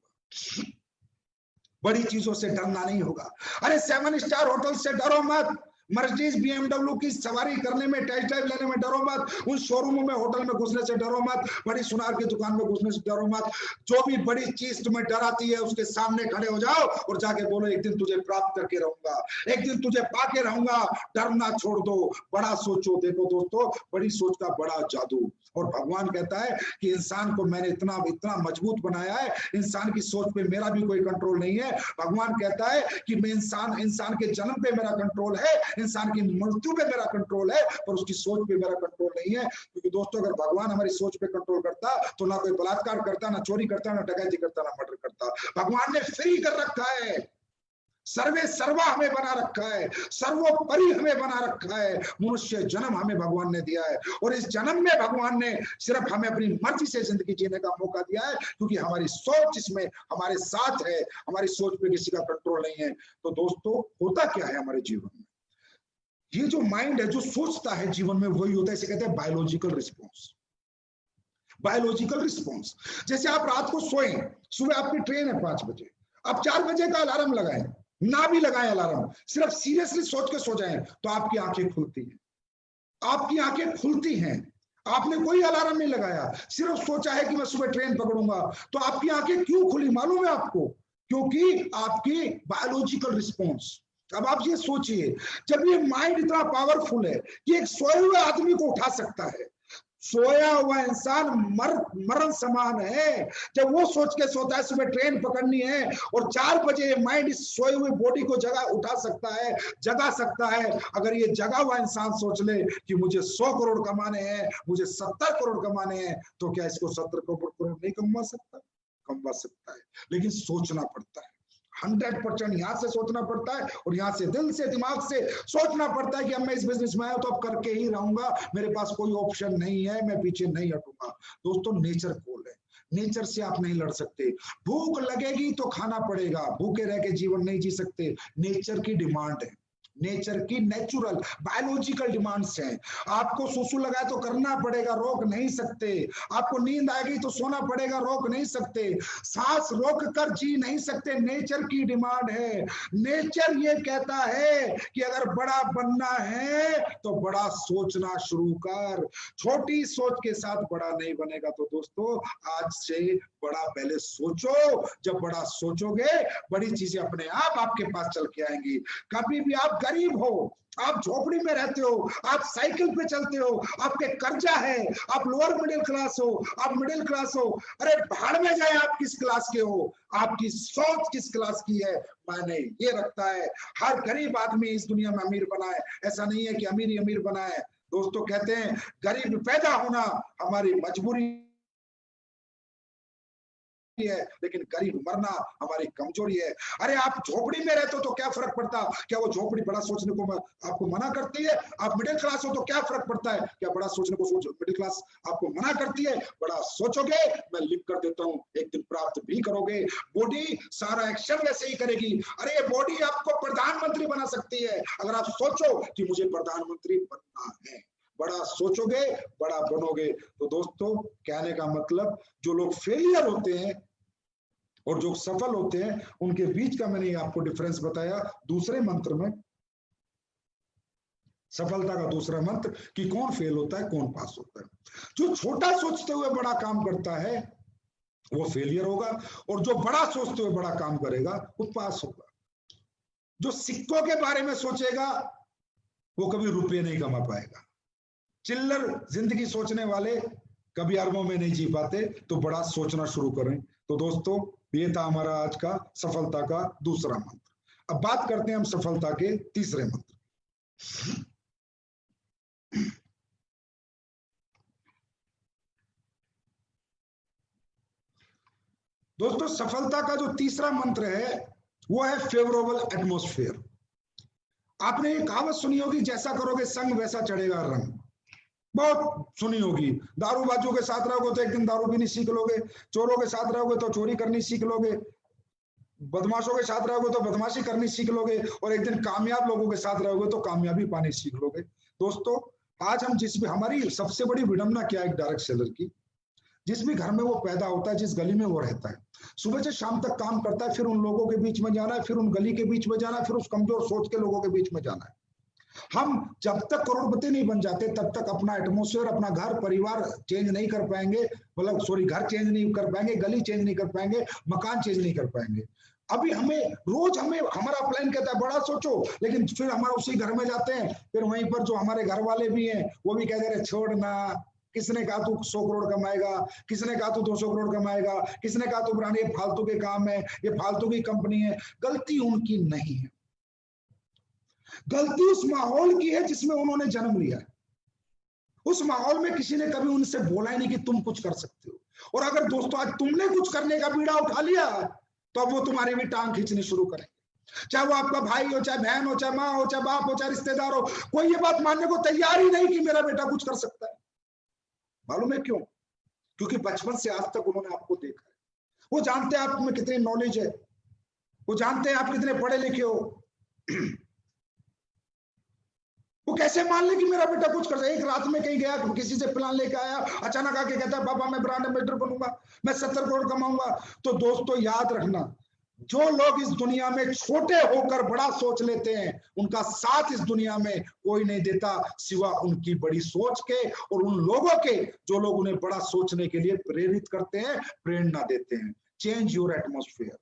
S1: बड़ी चीजों से डरना नहीं होगा। अरे 7 स्टार होटल से डरो मत, मर्सिडीज BMW की सवारी करने में, टेस्ट ड्राइव लेने में डरो मत, उन शोरूमों में होटल में घुसने से डरो मत, बड़ी सुनार की दुकान में घुसने से डरो मत। जो भी बड़ी चीज तुम्हें डराती है उसके सामने खड़े हो जाओ और जाके बोलो एक दिन तुझे प्राप्त करके रहूंगा, एक दिन तुझे पाके रहूंगा। डरना छोड़ दो, बड़ा सोचो। देखो दोस्तों, बड़ी सोच का बड़ा जादू। और भगवान कहता है कि इंसान को मैंने इतना मजबूत बनाया है, इंसान की सोच पे मेरा भी कोई कंट्रोल नहीं है। भगवान कहता है कि मैं इंसान के जन्म पे मेरा कंट्रोल है, इंसान की मृत्यु पे मेरा कंट्रोल है, पर उसकी सोच पे मेरा कंट्रोल नहीं है। क्योंकि दोस्तों अगर भगवान हमारी सोच पे कंट्रोल करता तो ना कोई बलात्कार करता, ना चोरी करता, ना डकैती करता, ना मर्डर करता। भगवान ने फ्री कर रखा है, सर्वे सर्वा हमें बना रखा है, सर्वोपरि हमें बना रखा है। मनुष्य जन्म हमें भगवान ने दिया है, और इस जन्म में भगवान ने सिर्फ हमें अपनी मर्जी से जिंदगी जीने का मौका दिया है, क्योंकि हमारी सोच इसमें हमारे साथ है, हमारी सोच पे किसी का कंट्रोल नहीं है। तो दोस्तों होता क्या है हमारे जीवन में, ये जो माइंड है जो सोचता है जीवन में, वही होता है, इसे कहते हैं बायोलॉजिकल रिस्पॉन्स। बायोलॉजिकल रिस्पॉन्स, जैसे आप रात को सोए, सुबह आपकी ट्रेन है 5 बजे, आप 4 बजे का अलार्म लगाएं, ना भी लगाएं अलार्म, सिर्फ सीरियसली सोच के सो जाएं, तो आपकी आंखें खुलती हैं, आपकी आंखें खुलती हैं। आपने कोई अलार्म नहीं लगाया, सिर्फ सोचा है कि मैं सुबह ट्रेन पकड़ूंगा, तो आपकी आंखें क्यों खुली मालूम है आपको? क्योंकि आपकी बायोलॉजिकल रिस्पॉन्स। अब आप ये सोचिए, जब ये माइंड इतना पावरफुल है कि एक सोए हुए आदमी को उठा सकता है, सोया हुआ इंसान मरण समान है। जब वो सोच के सोता है सुबह ट्रेन पकड़नी है, और 4 बजे माइंड इस सोए हुए बॉडी को उठा सकता है, जगा सकता है। अगर ये जगा हुआ इंसान सोच ले कि मुझे 100 करोड़ कमाने हैं, मुझे 70 करोड़ कमाने हैं, तो क्या इसको 70 करोड़ नहीं कमा सकता? कमा सकता है, लेकिन सोचना पड़ता है। 100% यहां से सोचना पड़ता है, और यहां से दिल से दिमाग से सोचना पड़ता है कि अब मैं इस बिजनेस में आया तो अब करके ही रहूंगा, मेरे पास कोई ऑप्शन नहीं है, मैं पीछे नहीं हटूंगा। दोस्तों नेचर कॉल है, नेचर से आप नहीं लड़ सकते। भूख लगेगी तो खाना पड़ेगा, भूखे रह के जीवन नहीं जी सकते। नेचर की डिमांड है, नेचर की नेचुरल बायोलॉजिकल डिमांड्स हैं। आपको सुसु लगा तो करना पड़ेगा, रोक नहीं सकते। आपको नींद आएगी तो सोना पड़ेगा, रोक नहीं सकते। सांस रोक कर जी नहीं सकते, नेचर की डिमांड है। नेचर ये कहता है कि अगर बड़ा बनना है तो बड़ा सोचना शुरू कर, छोटी सोच के साथ बड़ा नहीं बनेगा। तो दोस्तों आज से बड़ा पहले सोचो, जब बड़ा सोचोगे बड़ी चीजें अपने आप आपके पास चल के आएंगी। कभी भी आप गरीब हो, आप झोपड़ी में रहते हो, आप साइकिल पे चलते हो, आपके कर्जा है, आप लोअर मिडिल क्लास हो, आप मिडिल क्लास हो, अरे भाड़ में जाए आप किस क्लास के हो, आपकी सोच किस क्लास की है मायने ये रखता है। हर गरीब आदमी इस दुनिया में अमीर बना है, ऐसा नहीं है कि अमीर ही अमीर बना है। दोस्तों कहते हैं गरीब पैदा होना हमारी मजबूरी है, लेकिन गरीब मरना हमारी कमजोरी है। अरे आप झोपड़ी में रहते हो तो क्या फर्क पड़ता? क्या वो झोपड़ी बड़ा सोचने को आपको मना करती है? आप मिडिल क्लास हो तो क्या फर्क पड़ता है? क्या बड़ा सोचने को मिडिल क्लास आपको मना करती है? बड़ा सोचोगे, मैं लिख कर देता हूं, एक दिन प्राप्त भी करोगे। बॉडी सारा एक्शन वैसे ही करेगी। अरे ये बॉडी आपको प्रधानमंत्री बना सकती है, अगर आप सोचो कि मुझे प्रधानमंत्री बनना है। बड़ा सोचोगे बड़ा बनोगे। तो दोस्तों कहने का मतलब, जो लोग फेलियर होते हैं और जो सफल होते हैं, उनके बीच का मैंने आपको डिफरेंस बताया दूसरे मंत्र में, सफलता का दूसरा मंत्र, कि कौन फेल होता है कौन पास होता है। जो छोटा सोचते हुए बड़ा काम करता है वो फेलियर होगा, और जो बड़ा सोचते हुए बड़ा काम करेगा वो पास होगा। जो सिक्कों के बारे में सोचेगा वो कभी रुपये नहीं कमा पाएगा। चिल्लर जिंदगी सोचने वाले कभी अरबों में नहीं जी पाते। तो बड़ा सोचना शुरू करें। तो दोस्तों ये था हमारा आज का सफलता का दूसरा मंत्र। अब बात करते हैं हम सफलता के तीसरे मंत्र। दोस्तों सफलता का जो तीसरा मंत्र है वो है फेवरेबल एटमॉस्फेयर। आपने ये कहावत सुनी होगी, जैसा करोगे संग वैसा चढ़ेगा रंग। बहुत सुनी होगी। दारूबाजों के साथ रहोगे तो एक दिन दारू पीनी सीख लोगे, चोरों के साथ रहोगे तो चोरी करनी सीख लोगे, बदमाशों के साथ रहोगे तो बदमाशी करनी सीख लोगे, और एक दिन कामयाब लोगों के साथ रहोगे तो कामयाबी पानी सीख लोगे। दोस्तों आज हम जिस भी, हमारी सबसे बड़ी विडंबना क्या है एक डायरेक्ट सेलर की, जिस भी घर में वो पैदा होता है, जिस गली में वो रहता है, सुबह से शाम तक काम करता है, फिर उन लोगों के बीच में जाना है, फिर उन गली के बीच में जाना है, फिर उस कमजोर सोच के लोगों के बीच में जाना है। हम जब तक करोड़पति नहीं बन जाते तब तक अपना एटमॉस्फेयर, अपना घर परिवार चेंज नहीं कर पाएंगे, मतलब सॉरी घर चेंज नहीं कर पाएंगे, गली चेंज नहीं कर पाएंगे, मकान चेंज नहीं कर पाएंगे। अभी हमें रोज हमारा प्लान कहता है बड़ा सोचो, लेकिन फिर हमारा उसी घर में जाते हैं, फिर वहीं पर जो हमारे घर वाले भी हैं वो भी कहते रहे छोड़ना, किसने कहा तू 100 करोड़ कमाएगा, किसने कहा तू 200 करोड़ कमाएगा, किसने कहा तू ब्रांड, ये फालतू के काम है, ये फालतू की कंपनी है। गलती उनकी नहीं है, गलती उस माहौल की है जिसमें उन्होंने जन्म लिया है। उस माहौल में किसी ने कभी उनसे बोला ही नहीं कि तुम कुछ कर सकते हो। और अगर दोस्तों आज तुमने कुछ करने का बीड़ा उठा लिया तो अब वो तुम्हारी भी टांग खींचनी शुरू करेंगे। चाहे वो आपका भाई हो, चाहे बहन हो, चाहे माँ हो, चाहे बाप हो, चाहे रिश्तेदार हो, कोई ये बात मानने को तैयार ही नहीं कि मेरा बेटा कुछ कर सकता है। मालूम है क्यों? क्योंकि बचपन से आज तक उन्होंने आपको देखा है। वो जानते हैं आप में कितनी नॉलेज है, वो जानते हैं आप कितने पढ़े लिखे हो। वो कैसे मान ले कि मेरा बेटा कुछ कर सकता है? एक रात में कहीं गया, किसी से प्लान लेके आया, अचानक आके कहता है पापा मैं ब्रांड एम्बेसडर बनूंगा, मैं 70 करोड़ कमाऊंगा। तो दोस्तों याद रखना, जो लोग इस दुनिया में छोटे होकर बड़ा सोच लेते हैं, उनका साथ इस दुनिया में कोई नहीं देता सिवा उनकी बड़ी सोच के और उन लोगों के जो लोग उन्हें बड़ा सोचने के लिए प्रेरित करते हैं, प्रेरणा देते हैं। Change your atmosphere.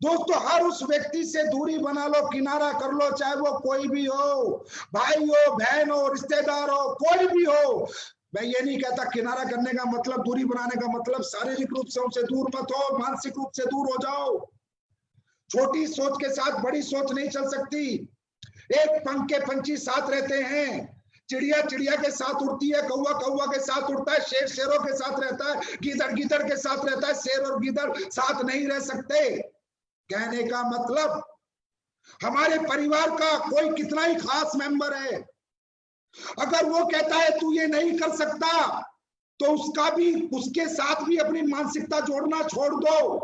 S1: दोस्तों हर उस व्यक्ति से दूरी बना लो, किनारा कर लो, चाहे वो कोई भी हो, भाई हो, बहन हो, रिश्तेदार हो, कोई भी हो। मैं ये नहीं कहता किनारा करने का मतलब, दूरी बनाने का मतलब शारीरिक रूप से उनसे दूर मत हो, मानसिक रूप से दूर हो जाओ। छोटी सोच के साथ बड़ी सोच नहीं चल सकती। एक पंख के पंछी साथ रहते हैं, चिड़िया चिड़िया के साथ उड़ती है, कौवा कौवा के साथ उड़ता है, शेर शेरों के साथ रहता है, गीदड़ गीदड़ के साथ रहता है। शेर और गीदड़ साथ नहीं रह सकते। कहने का मतलब हमारे परिवार का कोई कितना ही खास मेंबर है, अगर वो कहता है तू ये नहीं कर सकता, तो उसका भी, उसके साथ भी अपनी मानसिकता जोड़ना छोड़ दो।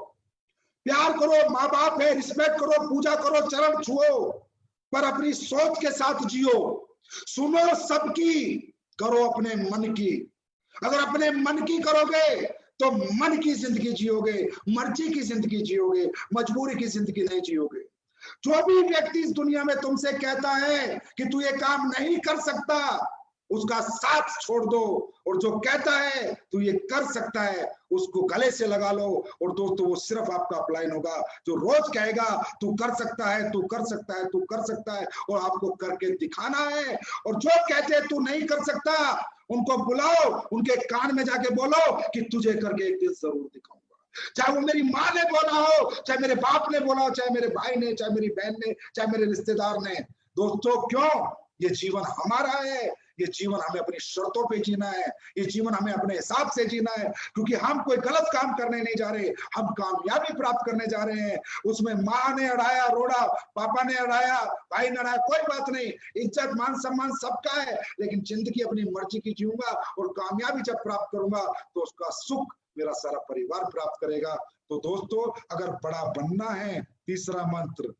S1: प्यार करो, माँ बाप है, रिस्पेक्ट करो, पूजा करो, चरण छुओ, पर अपनी सोच के साथ जियो। सुनो सबकी, करो अपने मन की। अगर अपने मन की करोगे तो मन की जिंदगी जियोगे, मर्जी की जिंदगी जियोगे, मजबूरी की जिंदगी नहीं जियोगे। जो भी व्यक्ति इस दुनिया में तुमसे कहता है कि तू ये काम नहीं कर सकता, उसका साथ छोड़ दो, और जो कहता है तू ये कर सकता है, उसको गले से लगा लो। और दोस्तों वो सिर्फ आपका अपलाइन होगा जो रोज कहेगा तू कर सकता है, तू कर सकता है, तू कर सकता है, और आपको करके दिखाना है। और जो कहते हैं तू नहीं कर सकता, उनको बुलाओ, उनके कान में जाके बोलो कि तुझे करके एक दिन जरूर दिखाऊंगा। चाहे वो मेरी माँ ने बोला हो, चाहे मेरे बाप ने बोला हो, चाहे मेरे भाई ने, चाहे मेरी बहन ने, चाहे मेरे रिश्तेदार ने। दोस्तों क्यों? ये जीवन हमारा है, ये जीवन हमें अपनी शर्तों पे जीना है, ये जीवन हमें अपने हिसाब से जीना है, क्योंकि हम कोई गलत काम करने नहीं जा रहे, हम कामयाबी प्राप्त करने जा रहे हैं। उसमें माँ ने अड़ाया रोड़ा, पापा ने अड़ाया, भाई ने अड़ाया, कोई बात नहीं, इज्जत मान सम्मान सबका है, लेकिन जिंदगी अपनी मर्जी की जीऊंगा, और कामयाबी जब प्राप्त करूंगा तो उसका सुख मेरा सारा परिवार प्राप्त करेगा। तो दोस्तों अगर बड़ा बनना है, तीसरा मंत्र,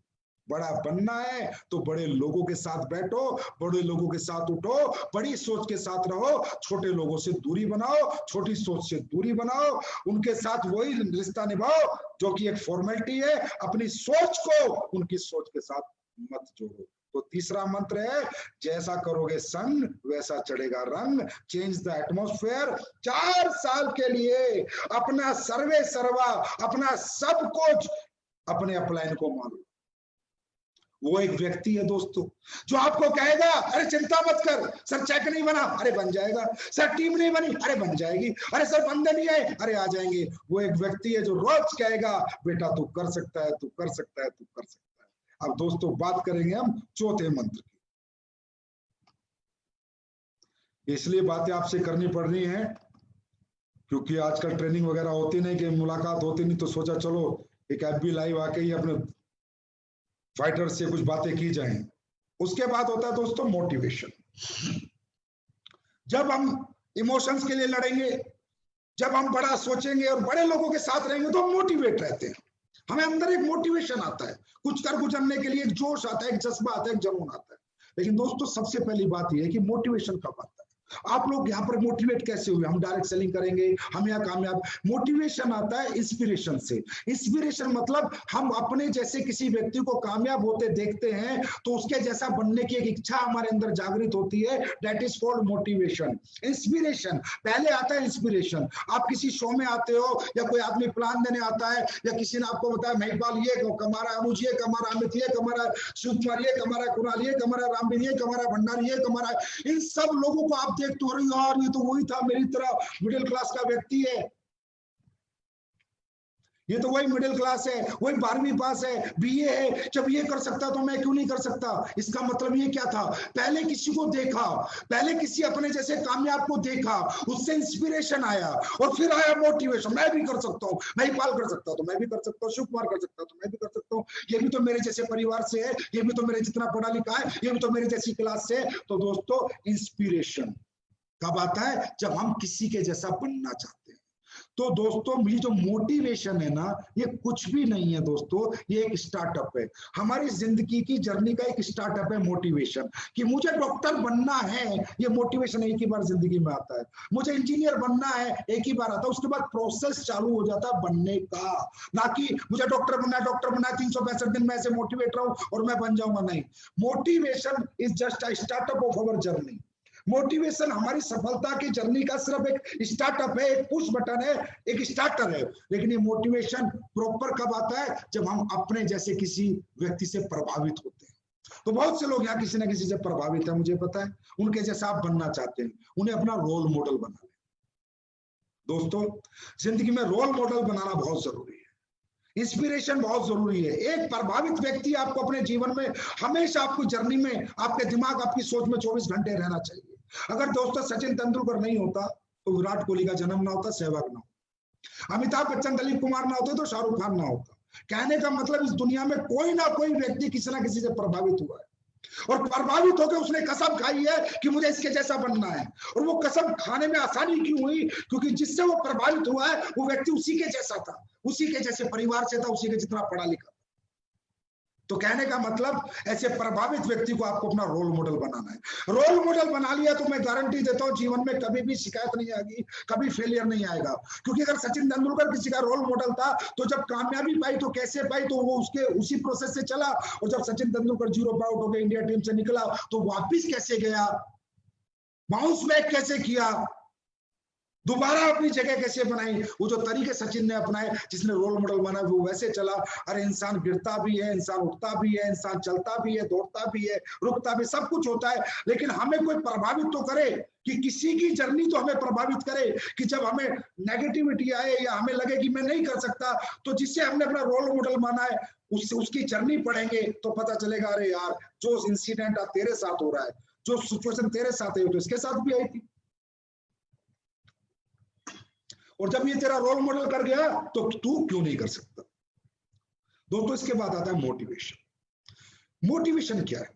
S1: बड़ा बनना है तो बड़े लोगों के साथ बैठो, बड़े लोगों के साथ उठो, बड़ी सोच के साथ रहो, छोटे लोगों से दूरी बनाओ, छोटी सोच से दूरी बनाओ, उनके साथ वही रिश्ता निभाओ जो कि एक फॉर्मेलिटी है। अपनी सोच को उनकी सोच के साथ मत जोड़ो। तो तीसरा मंत्र है, जैसा करोगे संग वैसा चढ़ेगा रंग। Change the atmosphere. 4 साल के लिए अपना सर्वे सर्वा, अपना सब कुछ अपने अपलाइन को मानो। वो एक व्यक्ति है दोस्तों जो आपको कहेगा अरे चिंता मत कर, सर चेक नहीं बना, अरे बन जाएगा, सर टीम नहीं बनी, अरे बन जाएगी, अरे सर बंदे नहीं आए, अरे आ जाएंगे। वो एक व्यक्ति है जो रोज कहेगा बेटा तू कर सकता है, तू कर सकता है, तू कर सकता है। अब दोस्तों बात करेंगे हम चौथे मंत्र की। इसलिए बातें आपसे करनी पड़ रही हैं क्योंकि आजकल ट्रेनिंग वगैरह होती नहीं, कि मुलाकात होती नहीं, तो सोचा चलो एक FB लाइव आके ही अपने फाइटर से कुछ बातें की जाएं। उसके बाद होता है दोस्तों मोटिवेशन। जब हम इमोशंस के लिए लड़ेंगे, जब हम बड़ा सोचेंगे और बड़े लोगों के साथ रहेंगे तो हम मोटिवेट रहते हैं, हमें अंदर एक मोटिवेशन आता है, कुछ कर गुजरने के लिए एक जोश आता है, एक जज्बा आता है, एक जुनून आता है। लेकिन दोस्तों सबसे पहली बात यह है कि मोटिवेशन कब आता है। आप लोग यहाँ पर मोटिवेट कैसे हुए? हम डायरेक्ट सेलिंग करेंगे, हम यहाँ कामयाब। मोटिवेशन आता है इंस्पिरेशन से। इंस्पिरेशन मतलब हम अपने जैसे किसी व्यक्ति को कामयाब होते देखते हैं तो उसके जैसा बनने की एक इच्छा हमारे अंदर जागृत होती है, that is called motivation. Inspiration पहले आता है। इंस्पिरेशन आप किसी शो में आते हो या कोई आदमी प्लान देने आता है या किसी ने आपको बताया महिपाल ये कमा रहा है, अनुज ये कमा रहा है, अमित ये कमा रहा है, शिव कुमार ये कमा रहा है, कुणाल ये कमा रहा है, रामवीर ये कमा रहा है, भंडारी ये कमा रहा है। इन सब लोगों को आप देखते हो, यार ये तो वही था मेरी तरह मिडिल क्लास का व्यक्ति है। ये तो वही मिडिल क्लास है, वही 12वीं पास है, बीए है, जब ये कर सकता तो मैं क्यों नहीं कर सकता। इसका मतलब ये क्या था, पहले किसी को देखा, पहले किसी अपने जैसे कामयाब को देखा, उससे इंस्पिरेशन आया और फिर आया मोटिवेशन, मैं भी कर सकता हूँ, महिपाल कर सकता हूँ तो मैं भी कर सकता हूँ, शिव कुमार कर सकता हूँ तो मैं भी कर सकता हूँ, ये भी तो मेरे जैसे परिवार से है, ये भी तो मेरे जितना पढ़ा लिखा है, ये भी तो मेरे जैसी क्लास से है। तो दोस्तों इंस्पिरेशन कब आता है, जब हम किसी के जैसा बनना चाहते हैं। तो दोस्तों ये जो मोटिवेशन है ना, ये कुछ भी नहीं है दोस्तों, ये एक स्टार्टअप है। हमारी जिंदगी की जर्नी का एक स्टार्टअप है मोटिवेशन, कि मुझे डॉक्टर बनना है, ये मोटिवेशन एक ही बार जिंदगी में आता है। मुझे इंजीनियर बनना है, एक ही बार आता है, उसके बाद प्रोसेस चालू हो जाता है बनने का। ना कि मुझे डॉक्टर बनना है, डॉक्टर बनना है, 365 दिन में ऐसे मोटिवेट रहूं और मैं बन जाऊंगा, नहीं। Motivation is just a startup of our journey. Motivation हमारी सफलता की जर्नी का सिर्फ एक स्टार्टअप है, एक पुश बटन है, एक स्टार्टर है। लेकिन ये मोटिवेशन प्रॉपर कब आता है, जब हम अपने जैसे किसी व्यक्ति से प्रभावित होते हैं। तो बहुत से लोग यहाँ किसी ना किसी से प्रभावित है, मुझे पता है, उनके जैसा आप बनना चाहते हैं, उन्हें अपना रोल मॉडल बना लें। दोस्तों जिंदगी में रोल मॉडल बनाना बहुत जरूरी है, इंस्पिरेशन बहुत जरूरी है। एक प्रभावित व्यक्ति आपको अपने जीवन में हमेशा, आपकी जर्नी में, आपके दिमाग, आपकी सोच में 24 घंटे रहना चाहिए। अगर दोस्तों सचिन तेंदुलकर नहीं होता तो विराट कोहली का जन्म ना होता, सहवाग ना होता, अमिताभ बच्चन, दिलीप कुमार ना होते तो शाहरुख खान ना होता। कहने का मतलब इस दुनिया में कोई ना कोई व्यक्ति किसी ना किसी से प्रभावित हुआ है, और प्रभावित होकर उसने कसम खाई है कि मुझे इसके जैसा बनना है। और वो कसम खाने में आसानी क्यों हुई, क्योंकि जिससे वो प्रभावित हुआ है वो व्यक्ति उसी के जैसा था, उसी के जैसे परिवार से था, उसी के जितना पढ़ा लिखा। तो कहने का मतलब ऐसे प्रभावित व्यक्ति को आपको अपना रोल मॉडल बनाना है। रोल मॉडल बना लिया तो मैं गारंटी देता हूं जीवन में कभी भी शिकायत नहीं आएगी, कभी फेलियर नहीं आएगा। क्योंकि अगर सचिन तेंदुलकर किसी का रोल मॉडल था तो जब कामयाबी पाई तो कैसे पाई, तो वो उसके उसी प्रोसेस से चला। और जब सचिन तेंदुलकर 0 पे आउट होकर इंडिया टीम से निकला तो वापिस कैसे गया, बाउंस बैक कैसे किया, दोबारा अपनी जगह कैसे बनाई। वो जो तरीके सचिन ने अपनाए, जिसने रोल मॉडल बना, वो वैसे चला। अरे इंसान गिरता भी है, इंसान उठता भी है, इंसान चलता भी है, दौड़ता भी है, रुकता भी, सब कुछ होता है। लेकिन हमें कोई प्रभावित तो करे, कि किसी की जर्नी तो हमें प्रभावित करे, कि जब हमें नेगेटिविटी आए या हमें लगे कि मैं नहीं कर सकता, तो जिससे हमने अपना रोल मॉडल माना है उसकी जर्नी पढ़ेंगे तो पता चलेगा, अरे यार जो इंसिडेंट तेरे साथ हो रहा है, जो सिचुएशन तेरे साथ है, तो इसके साथ भी आई थी। और जब ये तेरा रोल मॉडल कर गया तो तू क्यों नहीं कर सकता। दोस्तों इसके बाद आता है मोटिवेशन। मोटिवेशन क्या है,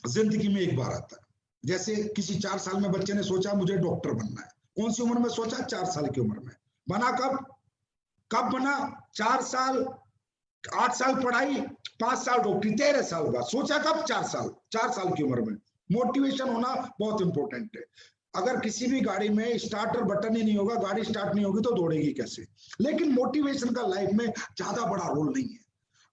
S1: जिंदगी में एक बार आता है। जैसे किसी 4 साल में बच्चे ने सोचा मुझे डॉक्टर बनना है, कौन सी उम्र में सोचा, 4 साल की उम्र में। बना कब बना, 4 साल, 8 साल पढ़ाई, 5 साल डॉक्टरी, 13 साल बाद सोचा कब, 4 साल की उम्र में। मोटिवेशन होना बहुत इंपॉर्टेंट है। अगर किसी भी गाड़ी में स्टार्टर बटन ही नहीं होगा, गाड़ी स्टार्ट नहीं होगी तो दौड़ेगी कैसे। लेकिन मोटिवेशन का लाइफ में ज्यादा बड़ा रोल नहीं है।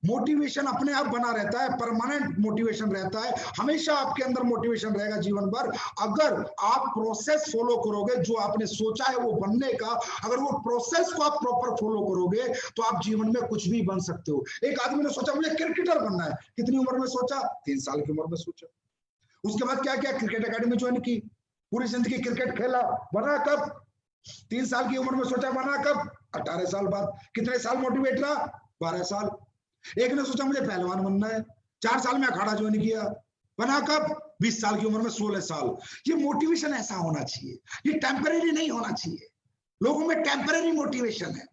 S1: मोटिवेशन अपने आप बना रहता है, परमानेंट मोटिवेशन रहता है, हमेशा आपके अंदर मोटिवेशन रहेगा जीवन भर। अगर आप प्रोसेस फॉलो करोगे, जो आपने सोचा है वो बनने का, अगर वो प्रोसेस को आप प्रॉपर फॉलो करोगे तो आप जीवन में कुछ भी बन सकते हो। एक आदमी ने सोचा मुझे क्रिकेटर बनना है, कितनी उम्र में सोचा, 3 साल की उम्र में सोचा। उसके बाद क्या किया, क्रिकेट अकेडमी ज्वाइन की, पूरी जिंदगी क्रिकेट खेला। बना कब, 3 साल की उम्र में सोचा, बना कब, 18 साल बाद। कितने साल मोटिवेट रहा, 12 साल। एक ने सोचा मुझे पहलवान बनना है, 4 साल में अखाड़ा ज्वाइन किया। बना कब, 20 साल की उम्र में, 16 साल। ये मोटिवेशन ऐसा होना चाहिए, ये टेम्परेरी नहीं होना चाहिए। लोगों में टेम्परेरी मोटिवेशन है।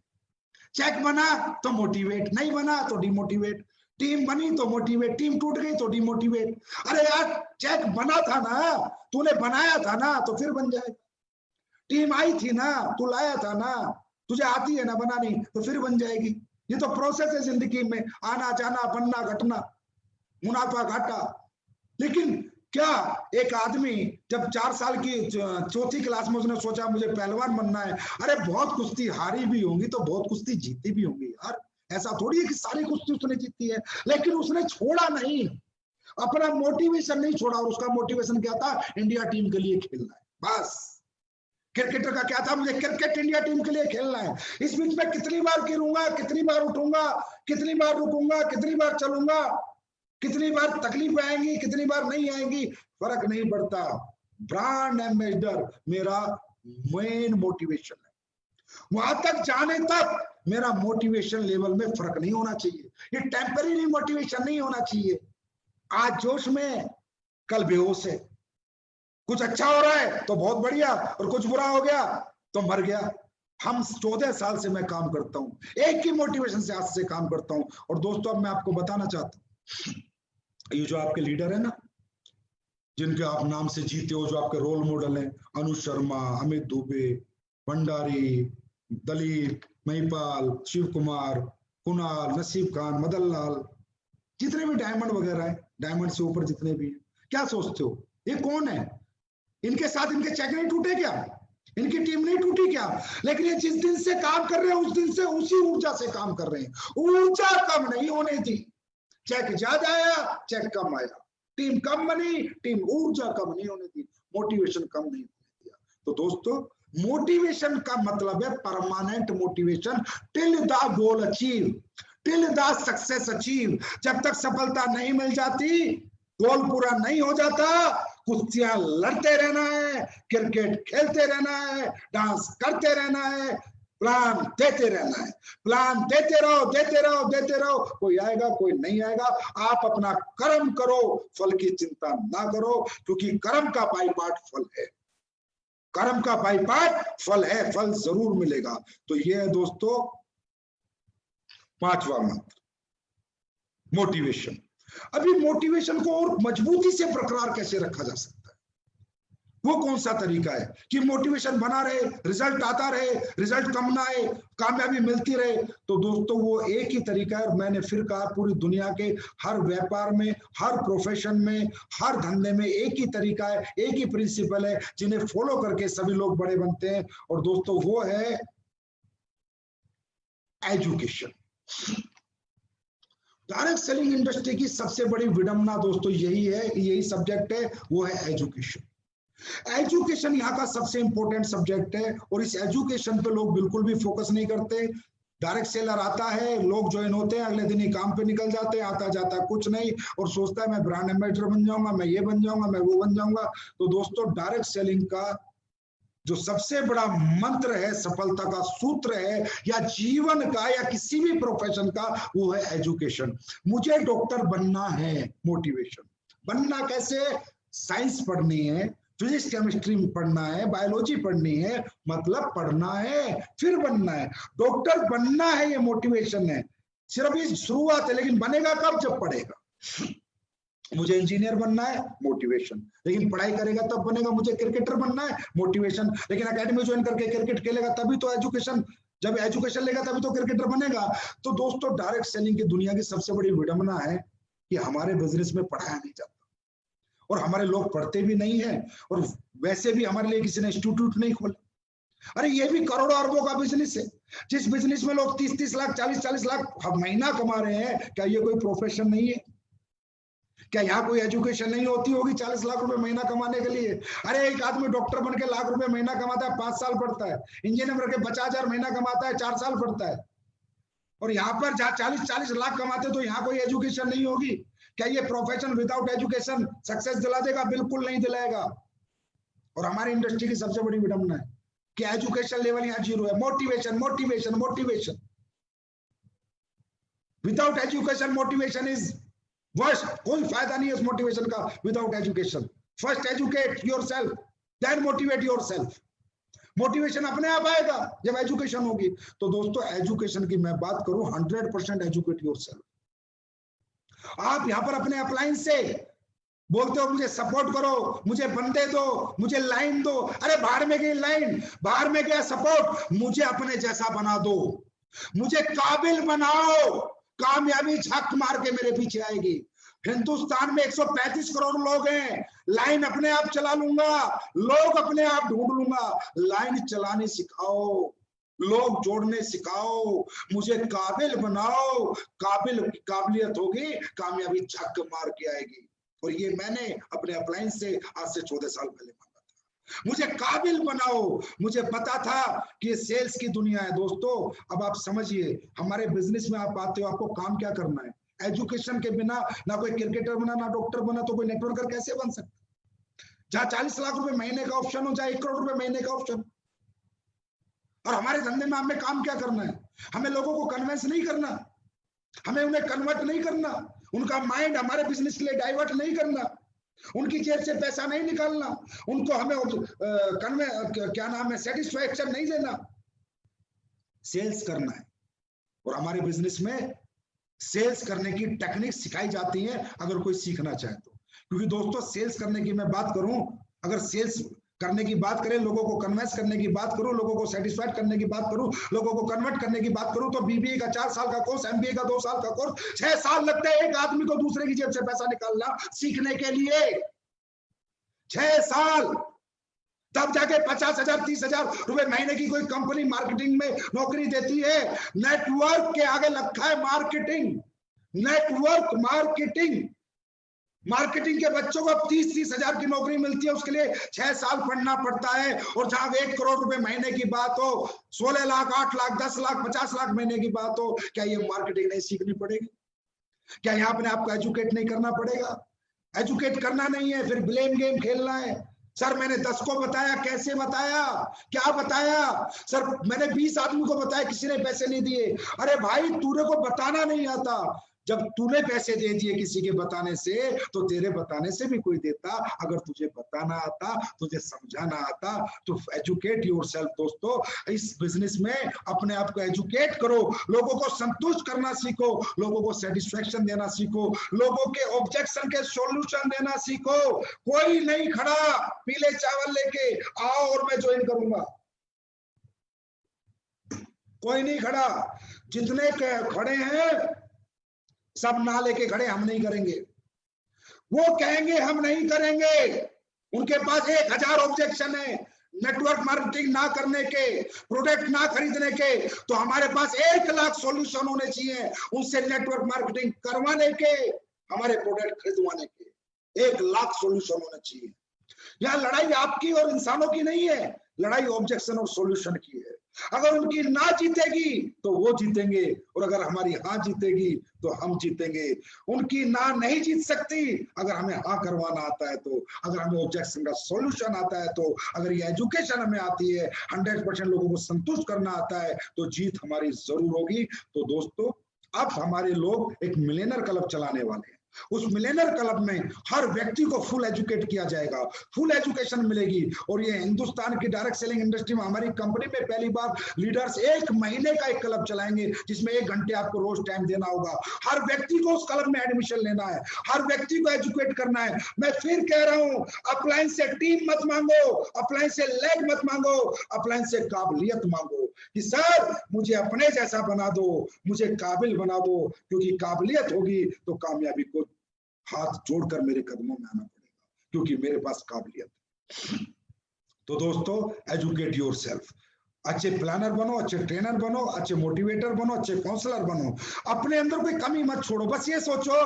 S1: चेक बना तो मोटिवेट, नहीं बना तो डिमोटिवेट, टीम बनी तो मोटिवेट, टीम टूट गई तो डिमोटिवेट। अरे यार चेक बना था ना, तूने बनाया था ना, तो फिर बन जाएगा। टीम आई थी ना, तू लाया था ना, तुझे आती है ना बनानी, तो फिर बन जाएगी। ये तो प्रोसेस है जिंदगी में, आना जाना, बनना घटना, मुनाफा घाटा। लेकिन क्या एक आदमी जब 4 साल की 4थी क्लास में उसने सोचा मुझे पहलवान बनना है, अरे बहुत कुश्ती हारी भी होंगी तो बहुत कुश्ती जीती भी होंगी यार, ऐसा थोड़ी है कि सारी कुश्ती उसने जीती है। लेकिन उसने छोड़ा नहीं, अपना मोटिवेशन नहीं छोड़ा। और उसका मोटिवेशन क्या था, इंडिया टीम के लिए खेलना है, बस। क्रिकेटर का क्या था, मुझे क्रिकेट इंडिया टीम के लिए खेलना है। इस बीच में कितनी बार गिरूंगा, कितनी बार उठूंगा, कितनी बार रुकूंगा, कितनी बार चलूंगा, कितनी बार तकलीफ आएंगी, कितनी बार नहीं आएंगी, फर्क नहीं पड़ता। ब्रांड एम्बेसडर मेरा मेन मोटिवेशन है। वहां तक जाने तक मेरा मोटिवेशन लेवल में फर्क नहीं होना चाहिए। ये टेम्पररी मोटिवेशन नहीं होना चाहिए। आज जोश में, कल बेहोश है। कुछ अच्छा हो रहा है तो बहुत बढ़िया, और कुछ बुरा हो गया तो मर गया। हम 14 साल से मैं काम करता हूं, एक ही मोटिवेशन से आज से काम करता हूं। और दोस्तों, अब मैं आपको बताना चाहता हूं, ये जो आपके लीडर है ना, जिनके आप नाम से जीते हो, जो आपके रोल मॉडल हैं, अनुज शर्मा, अमित दुबे, भंडारी, दलीप, महिपाल, शिव कुमार, कुणाल, नसीब खान, मदन लाल, जितने भी डायमंड वगैरह है, डायमंड से ऊपर जितने भी हैं, क्या सोचते हो ये कौन है? इनके साथ इनके चेक नहीं टूटे क्या? इनकी टीम नहीं टूटी क्या? लेकिन ये जिस दिन से काम कर रहे हैं उस दिन से उसी ऊर्जा से काम कर रहे हैं। ऊर्जा कम नहीं होने दी। चेक ज्यादा आया, चेक कम आया, टीम कम बनी, टीम ऊर्जा कम नहीं होने दी, मोटिवेशन कम नहीं होने दिया। तो दोस्तों, मोटिवेशन का मतलब है permanent motivation till the goal achieve, till the success achieve. जब तक सफलता नहीं मिल जाती, गोल पूरा नहीं हो जाता, कुश्तियां लड़ते रहना है, क्रिकेट खेलते रहना है, डांस करते रहना है, प्लान देते रहना है। प्लान देते रहो, देते रहो, देते रहो, कोई आएगा कोई नहीं आएगा। आप अपना कर्म करो, फल की चिंता ना करो, क्योंकि कर्म का बाई पार्ट फल है। कर्म का बाई पार्ट फल है, फल जरूर मिलेगा। तो ये है दोस्तों 5वां मंत्र, मोटिवेशन। अभी मोटिवेशन को और मजबूती से बरकरार कैसे रखा जा सकता है, वो कौन सा तरीका है कि मोटिवेशन बना रहे, रिजल्ट आता रहे, रिजल्ट कम ना आए, कामयाबी मिलती रहे? तो दोस्तों, वो एक ही तरीका है। और मैंने फिर कहा, पूरी दुनिया के हर व्यापार में, हर प्रोफेशन में, हर धंधे में एक ही तरीका है, एक ही प्रिंसिपल है, जिन्हें फॉलो करके सभी लोग बड़े बनते हैं। और दोस्तों, वो है एजुकेशन। डायरेक्ट सेलिंग इंडस्ट्री की सबसे बड़ी विडंबना दोस्तों यही है, यही सब्जेक्ट है, वो है एजुकेशन। एजुकेशन यहाँ का सबसे इंपॉर्टेंट सब्जेक्ट है, और इस एजुकेशन पे लोग बिल्कुल भी फोकस नहीं करते। डायरेक्ट सेलर आता है, लोग ज्वाइन होते हैं, अगले दिन ही काम पे निकल जाते हैं, आता जाता कुछ नहीं, और सोचता है मैं ब्रांड एम्बेसडर बन जाऊंगा, मैं ये बन जाऊंगा, मैं वो बन जाऊंगा। तो दोस्तों, डायरेक्ट सेलिंग का जो सबसे बड़ा मंत्र है, सफलता का सूत्र है, या जीवन का, या किसी भी प्रोफेशन का, वो है एजुकेशन। मुझे डॉक्टर बनना है, मोटिवेशन। बनना कैसे? साइंस पढ़नी है, फिजिक्स केमिस्ट्री पढ़ना है, बायोलॉजी पढ़नी है, मतलब पढ़ना है फिर बनना है। डॉक्टर बनना है, ये मोटिवेशन है। सिर्फ ये शुरुआत है, लेकिन बनेगा कब? जब पढ़ेगा। मुझे इंजीनियर बनना है, मोटिवेशन, लेकिन पढ़ाई करेगा तब बनेगा। मुझे क्रिकेटर बनना है, मोटिवेशन, लेकिन एकेडमी ज्वाइन करके क्रिकेट खेलेगा तभी तो एजुकेशन, जब एजुकेशन लेगा तभी तो क्रिकेटर बनेगा। तो दोस्तों, डायरेक्ट सेलिंग की दुनिया की सबसे बड़ी विडंबना है कि हमारे बिजनेस में पढ़ाया नहीं जाता, और हमारे लोग पढ़ते भी नहीं है, और वैसे भी हमारे लिए किसी ने इंस्टीट्यूट नहीं खोला। अरे ये भी करोड़ों अरबों का बिजनेस है। जिस बिजनेस में लोग 30-30 लाख, 40-40 लाख महीना कमा रहे हैं, क्या ये कोई प्रोफेशन नहीं है? क्या यहाँ कोई एजुकेशन नहीं होती होगी 40 लाख रुपए महीना कमाने के लिए? अरे एक आदमी डॉक्टर बन के लाख रुपए महीना कमाता है, 5 साल पढ़ता है। इंजीनियर बन के 50,000 महीना कमाता है, 4 साल पढ़ता है। और यहाँ पर जहाँ 40-40 लाख कमाते, तो यहाँ कोई एजुकेशन नहीं होगी? क्या ये प्रोफेशन विदाउट एजुकेशन सक्सेस दिला देगा? बिल्कुल नहीं दिलाएगा। और हमारी इंडस्ट्री की सबसे बड़ी विडंबना है कि एजुकेशन लेवल यहाँ 0 है। Motivation, motivation, motivation, without education motivation is worst. कोई फायदा नहीं है उस मोटिवेशन का without education. First educate yourself, then motivate yourself. Motivation अपने आप आएगा जब एजुकेशन होगी। तो दोस्तों, एजुकेशन की मैं बात करूं, 100% एजुकेट योरसेल्फ। आप यहां पर अपने अपलाइन से बोलते हो मुझे सपोर्ट करो, मुझे बंदे दो, मुझे लाइन दो। अरे बाहर में गई लाइन, बाहर में गया सपोर्ट, मुझे अपने जैसा बना दो, मुझे काबिल बनाओ। कामयाबी झक मार के मेरे पीछे आएगी। हिंदुस्तान में 135 करोड़ लोग हैं, लाइन अपने आप चला लूंगा, लोग अपने आप ढूंढ लूंगा। लाइन चलाने सिखाओ, लोग जोड़ने सिखाओ, मुझे काबिल बनाओ। काबिलियत होगी, कामयाबी झक मार के आएगी। और ये मैंने अपने अपलाइन से आज से 14 साल पहले मांगा था। मुझे काबिल बनाओ। मुझे पता था कि ये सेल्स की दुनिया है। दोस्तों, अब आप समझिए, हमारे बिजनेस में आप आते हो, आपको काम क्या करना है? एजुकेशन के बिना ना कोई क्रिकेटर बना, ना डॉक्टर बना, तो कोई नेटवर्कर कैसे बन सकता? जहां 40 लाख रुपए महीने का ऑप्शन हो, जहां 1 करोड़ रुपए महीने का ऑप्शन। और हमारे धंधे में हमें काम क्या करना है? हमें लोगों को कन्विंस नहीं करना, हमें उन्हें कन्वर्ट नहीं करना, उनका माइंड हमारे बिजनेस के लिए डाइवर्ट नहीं करना, उनकी जेब से पैसा नहीं निकालना, उनको हमें क्या नाम है सेटिस्फैक्शन नहीं देना, सेल्स करना है। और हमारे बिजनेस में सेल्स करने की टेक्निक सिखाई जाती है अगर कोई सीखना चाहे तो। क्योंकि दोस्तों सेल्स करने की मैं बात करूं, अगर सेल्स करने की बात करें, लोगों को कन्विंस करने की बात करूं, लोगों को सेटिस्फाइड करने की बात करूं, लोगों को कन्वर्ट करने की बात करूं, तो बीबीए का 4 साल का कोर्स, एमबीए का 2 साल का कोर्स, 6 साल लगते हैं एक आदमी को दूसरे की जेब से पैसा निकालना सीखने के लिए। 6 साल, तब जाके 50,000 30,000 रुपए महीने की कोई कंपनी मार्केटिंग में नौकरी देती है। नेटवर्क के आगे रखा है मार्केटिंग, नेटवर्क मार्केटिंग। मार्केटिंग के बच्चों को 30-30 हजार की नौकरी मिलती है, उसके लिए 6 साल पढ़ना पड़ता है। और जहां 1 करोड़ रुपए महीने की बात हो, 16 लाख 8 लाख 10 लाख 50 लाख महीने की बात हो, क्या ये मार्केटिंग नहीं सीखनी पड़ेगी? क्या यहाँ अपने आपको एजुकेट नहीं करना पड़ेगा? एजुकेट करना नहीं है, फिर ब्लेम गेम खेलना है। सर मैंने 10 को बताया, कैसे बताया, क्या बताया? सर मैंने 20 आदमी को बताया, किसी ने पैसे नहीं दिए। अरे भाई तूने को बताना नहीं आता, जब तूने पैसे दे दिए किसी के बताने से, तो तेरे बताने से भी कोई देता। अगर तुझे बताना आता, तुझे समझाना आता, तो एजुकेट योरसेल्फ। दोस्तों इस बिजनेस में अपने आप को एजुकेट करो, लोगों को संतुष्ट करना सीखो, लोगों को सेटिस्फेक्शन देना सीखो, लोगों के ऑब्जेक्शन के सॉल्यूशन देना सीखो। कोई नहीं खड़ा पीले चावल लेके आओ और मैं ज्वाइन करूंगा, कोई नहीं खड़ा। जितने खड़े हैं सब ना लेके खड़े, हम नहीं करेंगे। वो कहेंगे हम नहीं करेंगे, उनके पास 1000 ऑब्जेक्शन है नेटवर्क मार्केटिंग ना करने के, प्रोडक्ट ना खरीदने के। तो हमारे पास 1 लाख सॉल्यूशन होने चाहिए उनसे नेटवर्क मार्केटिंग करवाने के, हमारे प्रोडक्ट खरीदवाने के। 1 लाख सॉल्यूशन होने चाहिए। यह लड़ाई आपकी और इंसानों की नहीं है, लड़ाई ऑब्जेक्शन और सॉल्यूशन की है। अगर उनकी ना जीतेगी तो वो जीतेंगे, और अगर हमारी हाँ जीतेगी तो हम जीतेंगे। उनकी ना नहीं जीत सकती अगर हमें हाँ करवाना आता है तो, अगर हमें ऑब्जेक्शन का सॉल्यूशन आता है तो, अगर ये एजुकेशन हमें आती है, 100% लोगों को संतुष्ट करना आता है, तो जीत हमारी जरूर होगी। तो दोस्तों अब हमारे लोग एक मिलियनर क्लब चलाने वाले हैं। उस मिलियनर क्लब में हर व्यक्ति को फुल एजुकेट किया जाएगा, फुल एजुकेशन मिलेगी। और ये हिंदुस्तान की डायरेक्ट सेलिंग इंडस्ट्री में हमारी कंपनी में पहली बार लीडर्स 1 महीने का एक क्लब चलाएंगे, जिसमें 1 घंटे आपको रोज टाइम देना होगा। हर व्यक्ति को उस क्लब में एडमिशन लेना है, हर व्यक्ति को एजुकेट करना है। मैं फिर कह रहा हूं, अप्लायंस से टीम मत मांगो, अप्लायंस से लेग मत मांगो, अप्लायंस से काबिलियत मांगो कि सर मुझे अपने जैसा बना दो, मुझे काबिल बना दो। क्योंकि काबिलियत होगी तो कामयाबी को हाथ जोड़कर मेरे कदमों में आना पड़ेगा, क्योंकि मेरे पास काबिलियत है। तो दोस्तों एजुकेट योरसेल्फ, अच्छे प्लानर बनो, अच्छे ट्रेनर बनो, अच्छे मोटिवेटर बनो, अच्छे काउंसलर बनो। अपने अंदर कोई कमी मत छोड़ो। बस ये सोचो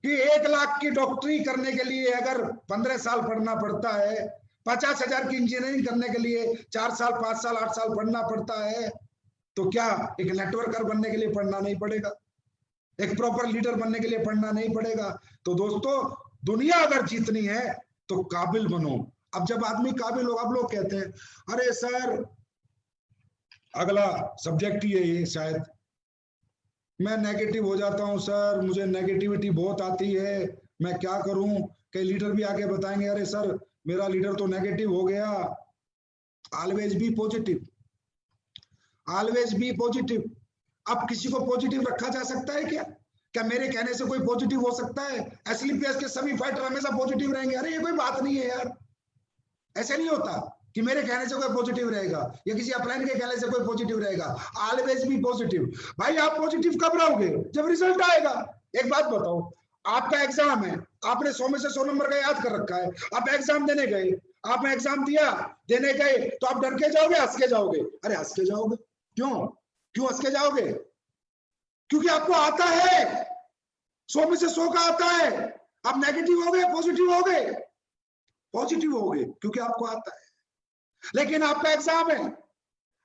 S1: कि 1 लाख की डॉक्टरी करने के लिए अगर 15 साल पढ़ना पड़ता है, 50,000 की इंजीनियरिंग करने के लिए 4 साल 5 साल 8 साल पढ़ना पड़ता है, तो क्या एक नेटवर्कर बनने के लिए पढ़ना नहीं पड़ेगा? एक प्रॉपर लीडर बनने के लिए पढ़ना नहीं पड़ेगा? तो दोस्तों दुनिया अगर जीतनी है तो काबिल बनो। अब जब आदमी काबिल हो, अब लोग कहते हैं अरे सर अगला सब्जेक्ट ही है ये, शायद मैं नेगेटिव हो जाता हूं सर, मुझे नेगेटिविटी बहुत आती है, मैं क्या करूं? कई लीडर भी आके बताएंगे अरे सर मेरा लीडर तो नेगेटिव हो गया। Always be positive, always be positive. अब किसी को पॉजिटिव रखा जा सकता है क्या? क्या मेरे कहने से कोई पॉजिटिव हो सकता है? एसलीपीएस के सभी फाइटर हमेशा पॉजिटिव रहेंगे? अरे ये कोई बात नहीं है यार, ऐसे नहीं होता कि मेरे कहने से कोई पॉजिटिव रहेगा या किसी अपलाइन के कहने से कोई पॉजिटिव रहेगा। Always be positive. भाई आप पॉजिटिव कब रहोगे? जब रिजल्ट आएगा। एक बात बताओ, आपका एग्जाम है, आपने 100 में से 100 नंबर का याद कर रखा है, आप एग्जाम देने गए, आपने एग्जाम दिया, देने गए, तो आप डर के जाओगे, हंस के जाओगे? अरे हंस के जाओगे। क्यों क्यों हंस के जाओगे? क्योंकि आपको आता है, 100 में से 100 का आता है। आप नेगेटिव हो गए, पॉजिटिव हो गए? पॉजिटिव हो गए क्योंकि आपको आता है। लेकिन आपका एग्जाम है,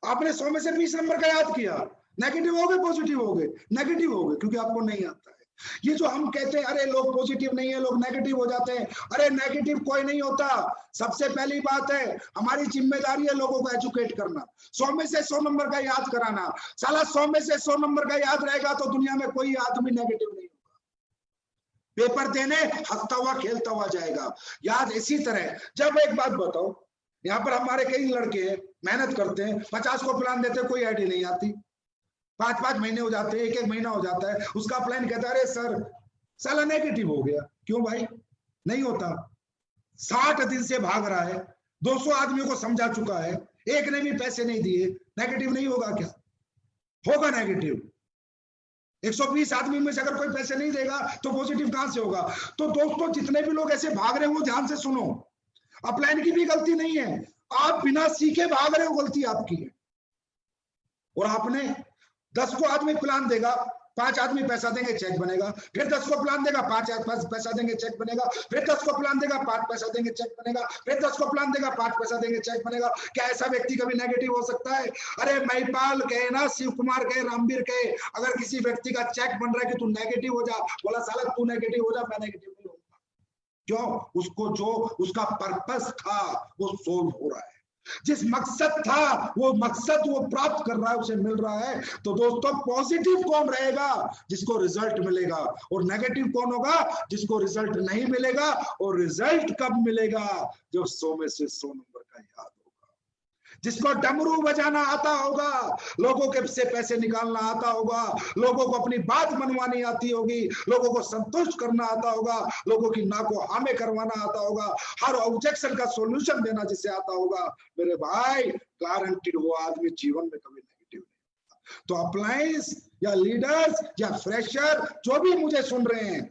S1: आपने 100 में से 20 नंबर का याद किया, नेगेटिव हो गए, पॉजिटिव हो गए? नेगेटिव हो गए क्योंकि आपको नहीं आता है।
S2: ये जो हम कहते हैं अरे लोग पॉजिटिव नहीं है, लोग नेगेटिव हो जाते हैं, अरे नेगेटिव कोई नहीं होता। सबसे पहली बात है हमारी जिम्मेदारी है लोगों को एजुकेट करना, 100 में से 100 नंबर का याद कराना। साला 100 में से 100 नंबर का याद रहेगा तो दुनिया में कोई आदमी नेगेटिव नहीं होगा, पेपर देने हंसता हुआ खेलता हुआ जाएगा। याद इसी तरह, जब एक बात बताओ, यहाँ पर हमारे कई लड़के मेहनत करते हैं, 50 को प्लान देते कोई आईडी नहीं आती, 5-5 महीने हो जाते हैं, 1-1 महीना हो जाता है, उसका प्लान कहता है अरे सर साला नेगेटिव हो गया। क्यों भाई? नहीं होता। 60 दिन से भाग रहा है, 200 आदमियों को समझा चुका है, एक ने भी पैसे नहीं दिए, नेगेटिव नहीं होगा क्या? होगा नेगेटिव। 120 आदमी में से अगर कोई पैसे नहीं देगा तो पॉजिटिव कहां से होगा? तो दोस्तों जितने भी लोग ऐसे भाग रहे हो ध्यान से सुनो, अपलाइन की भी गलती नहीं है, आप बिना सीखे भाग रहे हो, गलती आपकी है। और आपने 10 को आदमी प्लान देगा, 5 आदमी पैसा देंगे चेक बनेगा, फिर 10 को प्लान देगा 5 पैसा देंगे चेक बनेगा, फिर 10 को प्लान देगा 5 पैसा देंगे चेक बनेगा, फिर 10 को प्लान देगा 5 पैसा देंगे चेक बनेगा। क्या ऐसा व्यक्ति कभी नेगेटिव हो सकता है? अरे महिपाल कहे ना, शिव कुमार कहे, रामवीर कहे, अगर किसी व्यक्ति का चेक बन रहा है कि तू नेगेटिव हो जा, बोला साला तू नेगेटिव हो जा, मैं नेगेटिव नहीं होगा। क्यों? उसको जो उसका पर्पस था वो सोल्व हो रहा है, जिस मकसद था वो मकसद वो प्राप्त कर रहा है, उसे मिल रहा है। तो दोस्तों पॉजिटिव कौन रहेगा? जिसको रिजल्ट मिलेगा। और नेगेटिव कौन होगा? जिसको रिजल्ट नहीं मिलेगा। और रिजल्ट कब मिलेगा? जब 100 में से 100 नंबर का याद होगा, जिसको डमरू बजाना आता होगा, लोगों के से पैसे निकालना आता होगा, लोगों को अपनी बात मनवानी आती होगी, लोगों को संतुष्ट करना आता होगा, लोगों की ना को हाँ में करवाना आता होगा, हर ऑब्जेक्शन का सॉल्यूशन देना जिसे आता होगा, मेरे भाई गारंटीड वो आदमी जीवन में कभी नेगेटिव नहीं होगा। तो अप्लायंस या लीडर्स या फ्रेशर जो भी मुझे सुन रहे हैं,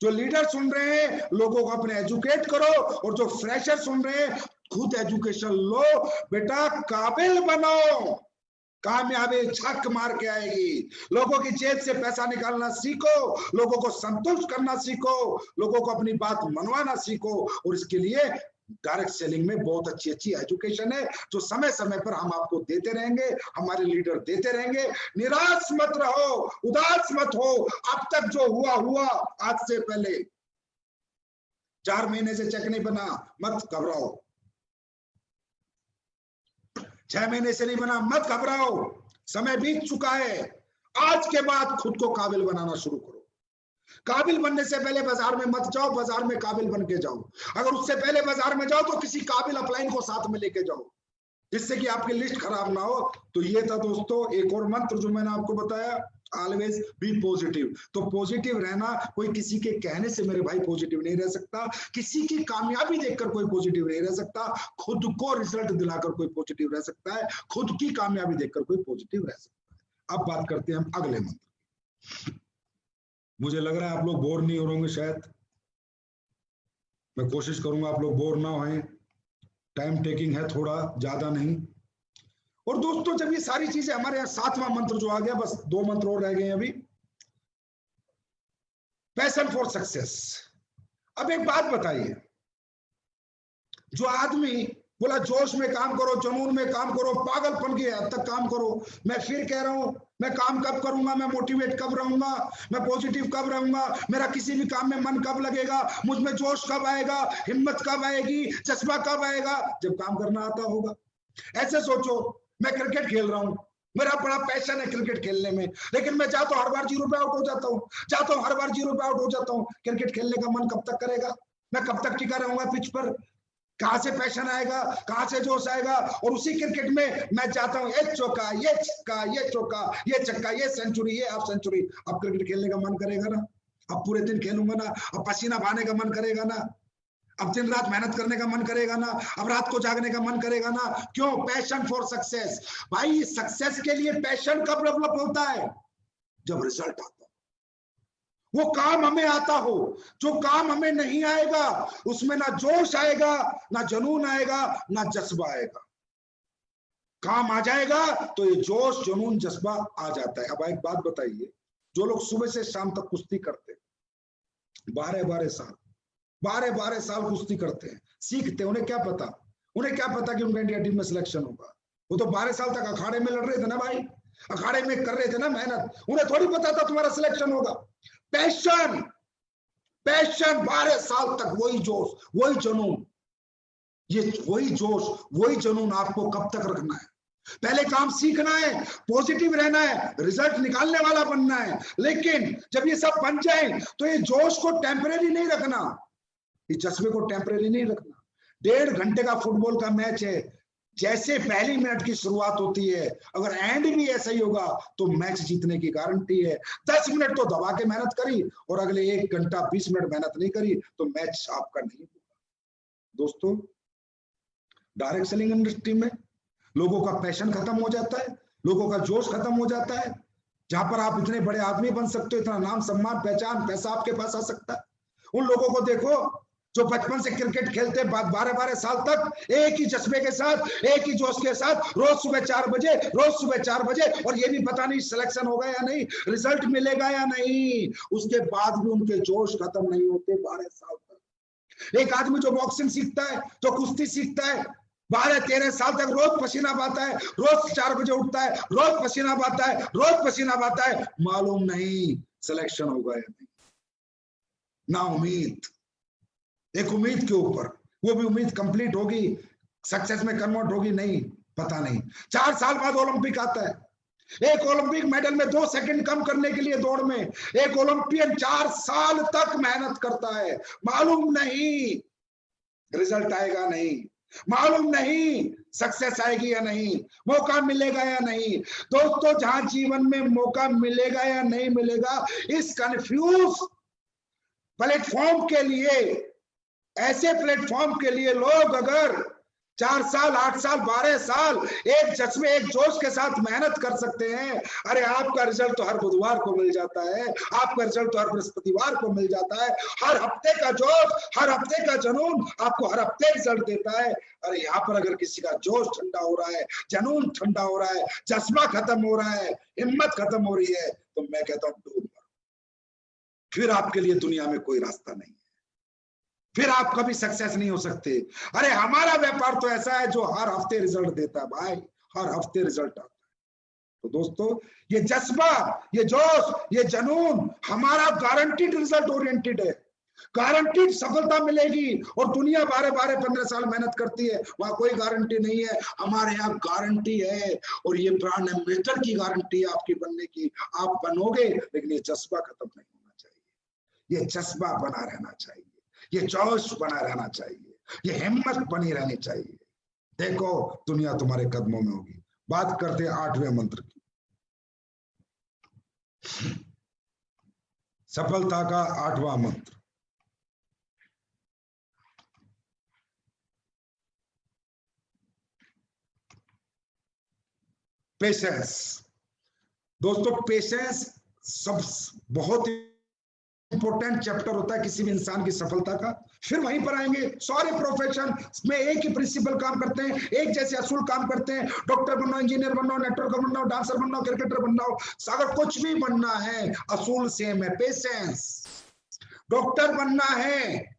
S2: जो लीडर सुन रहे हैं, लोगों को अपने एजुकेट करो, और जो फ्रेशर सुन रहे हैं खुद एजुकेशन लो, बेटा काबिल बनो, कामयाबी छक मार के आएगी। लोगों की जेब से पैसा निकालना सीखो, लोगों को संतुष्ट करना सीखो, लोगों को अपनी बात मनवाना सीखो। और इसके लिए डायरेक्ट सेलिंग में बहुत अच्छी अच्छी एजुकेशन है जो समय समय पर हम आपको देते रहेंगे, हमारे लीडर देते रहेंगे। निराश मत रहो, उदास मत हो। अब तक जो हुआ हुआ, आज से पहले 4 महीने से चेक नहीं बना, मत घबराओ। 6 महीने से नहीं बना, मत घबराओ, समय बीत चुका है। आज के बाद खुद को काबिल बनाना शुरू करो। काबिल बनने से पहले बाजार में मत जाओ, बाजार में काबिल बन के जाओ। अगर उससे पहले बाजार में जाओ तो किसी काबिल अपलाइन को साथ में लेके जाओ, जिससे कि आपकी लिस्ट खराब ना हो। तो ये था दोस्तों एक और मंत्र जो मैंने आपको बताया, ऑलवेज बी पॉजिटिव। तो पॉजिटिव रहना, कोई किसी के कहने से मेरे भाई पॉजिटिव नहीं रह सकता, किसी की कामयाबी देखकर कोई पॉजिटिव नहीं रह सकता, खुद को रिजल्ट दिलाकर कोई पॉजिटिव रह सकता है, खुद की कामयाबी देखकर कोई पॉजिटिव रह सकता है। अब बात करते हैं हम अगले मंत्र। मुझे लग रहा है आप लोग बोर नहीं हो होंगे, शायद मैं कोशिश करूंगा आप लोग बोर ना हों, टाइम टेकिंग है थोड़ा, ज्यादा नहीं। और दोस्तों जब ये सारी चीजें हमारे यहाँ 7वां मंत्र जो आ गया, बस 2 मंत्र और रह गए अभी, पैशन फॉर सक्सेस। अब एक बात बताइए, जो आदमी बोला जोश में काम करो, जुनून में काम करो, पागलपन की हद तक काम करो, मैं फिर कह रहा हूं, मैं काम कब करूंगा, मैं मोटिवेट कब रहूंगा, मैं पॉजिटिव कब रहूंगा, मेरा किसी भी काम में मन कब लगेगा, मुझ में जोश कब आएगा, हिम्मत कब आएगी, जज्बा कब आएगा? जब काम करना आता होगा। ऐसे सोचो, मैं क्रिकेट खेल रहा हूं, मेरा बड़ा पैशन है क्रिकेट खेलने में, लेकिन मैं चाहता हूं हर बार 0 पे आउट हो जाता हूं, चाहता हूं हर बार 0 पे आउट हो जाता हूं। क्रिकेट खेलने का मन कब तक करेगा? मैं कब तक टिका रहूंगा पिच पर? कहां से पैशन आएगा, कहां से जोश आएगा? और उसी क्रिकेट में मैं चाहता हूं ये चौका, ये छक्का, ये चौका, ये छक्का, ये सेंचुरी, ये हाफ सेंचुरी। अब क्रिकेट खेलने का मन करेगा ना? अब पूरे दिन खेलूंगा ना? अब पसीना बहाने का मन करेगा ना? अब दिन रात मेहनत करने का मन करेगा ना? अब रात को जागने का मन करेगा ना? क्यों? Passion for success. भाई सक्सेस के लिए पैशन कब डेवलप होता है? जब रिजल्ट आता है, वो काम हमें आता हो। जो काम हमें नहीं आएगा उसमें ना जोश आएगा, ना जुनून आएगा, ना जज्बा आएगा। काम आ जाएगा तो ये जोश, जुनून, जज्बा आ जाता है। अब एक बात बताइए, जो लोग सुबह से शाम तक कुश्ती करते, 12 साल कुश्ती करते हैं, सीखते, उन्हें क्या पता कि उनका इंडिया टीम में सिलेक्शन होगा? वो तो 12 साल तक अखाड़े में लड़ रहे थे ना भाई, अखाड़े में कर रहे थे ना मेहनत। उन्हें थोड़ी पता था तुम्हारा सिलेक्शन होगा। पैशन, पैशन 12 साल तक वही जोश, वही जुनून, ये वही जोश, वही जुनून आपको कब तक रखना है? पहले काम सीखना है, पॉजिटिव रहना है, रिजल्ट निकालने वाला बनना है। लेकिन जब ये सब बन जाए तो ये जोश को टेम्परेरी नहीं रखना, इस जज्बे को टेम्परेरी नहीं रखना। 1.5 घंटे का फुटबॉल का मैच है, जैसे पहली मिनट की शुरुआत होती है, अगर एंड भी ऐसा ही होगा तो मैच जीतने की गारंटी है। 10 मिनट तो दबा के मेहनत करी और अगले 1 घंटा 20 मिनट मेहनत नहीं करी तो मैच आपका नहीं होगा। दोस्तों, डायरेक्ट सेलिंग इंडस्ट्री में लोगों का पैशन खत्म हो जाता है, लोगों का जोश खत्म हो जाता है। जहां पर आप इतने बड़े आदमी बन सकते हो, इतना नाम सम्मान पहचान पैसा आपके पास आ सकता है। उन लोगों को देखो जो बचपन से क्रिकेट खेलते 12-12 साल तक एक ही जज्बे के साथ, एक ही जोश के साथ, रोज सुबह 4 बजे, रोज सुबह 4 बजे, और ये भी पता नहीं सिलेक्शन होगा या नहीं, रिजल्ट मिलेगा या नहीं, उसके बाद भी उनके जोश खत्म नहीं होते 12 साल तक। एक आदमी जो बॉक्सिंग सीखता है, जो कुश्ती सीखता है, 12-13 साल तक रोज पसीना बहाता है, रोज 4 बजे उठता है, रोज पसीना बहाता है, रोज पसीना बहाता है, मालूम नहीं सिलेक्शन होगा या नहीं, ना उम्मीद, एक उम्मीद के ऊपर, वो भी उम्मीद कंप्लीट होगी, सक्सेस में कन्वर्ट होगी नहीं, पता नहीं। 4 साल बाद ओलंपिक आता है, एक ओलंपिक मेडल में 2 सेकंड कम करने के लिए दौड़ में एक ओलंपियन 4 साल तक मेहनत करता है, मालूम नहीं रिजल्ट आएगा नहीं, मालूम नहीं सक्सेस आएगी या नहीं, मौका मिलेगा या नहीं। दोस्तों, जहां जीवन में मौका मिलेगा या नहीं मिलेगा, इस कंफ्यूज प्लेटफॉर्म के लिए, ऐसे प्लेटफॉर्म के लिए लोग अगर 4 साल 8 साल 12 साल एक जज्बे एक जोश के साथ मेहनत कर सकते हैं, अरे आपका रिजल्ट तो हर बुधवार को मिल जाता है, आपका रिजल्ट तो हर बृहस्पतिवार को मिल जाता है। हर हफ्ते का जोश, हर हफ्ते का जुनून आपको हर हफ्ते रिजल्ट देता है। अरे यहाँ पर अगर किसी का जोश ठंडा हो रहा है, जुनून ठंडा हो रहा है, जज्बा खत्म हो रहा है, हिम्मत खत्म हो रही है, तो मैं कहता हूँ डूब मरो, फिर आपके लिए दुनिया में कोई रास्ता नहीं, फिर आप कभी सक्सेस नहीं हो सकते। अरे हमारा व्यापार तो ऐसा है जो हर हफ्ते रिजल्ट देता है भाई, हर हफ्ते रिजल्ट आता है। तो दोस्तों, ये जज्बा, ये जोश, ये जुनून हमारा गारंटीड रिजल्ट ओरिएंटेड है, गारंटीड सफलता मिलेगी। और दुनिया 12-12-15 साल मेहनत करती है, वहां कोई गारंटी नहीं है, हमारे यहाँ गारंटी है। और ये ब्रांड एम्बेसडर की गारंटी है आपकी बनने की, आप बनोगे, लेकिन ये जज्बा खत्म नहीं होना चाहिए, ये जज्बा बना रहना चाहिए, ये जोश बना रहना चाहिए, ये हिम्मत बनी रहनी चाहिए। देखो दुनिया तुम्हारे कदमों में होगी। बात करते हैं 8वें मंत्र की, सफलता का 8वां मंत्र, पेशेंस। दोस्तों, पेशेंस सब बहुत इंपॉर्टेंट चैप्टर होता है किसी भी इंसान की सफलता का। फिर वहीं पर आएंगे, सारे प्रोफेशन में एक ही प्रिंसिपल काम करते हैं, एक जैसे असूल काम करते हैं। डॉक्टर बनना, इंजीनियर बनना, नेटवर्कर बनना, डांसर बनना, क्रिकेटर बनना, अगर कुछ भी बनना है असूल सेम है, पेशेंस। डॉक्टर बनना है,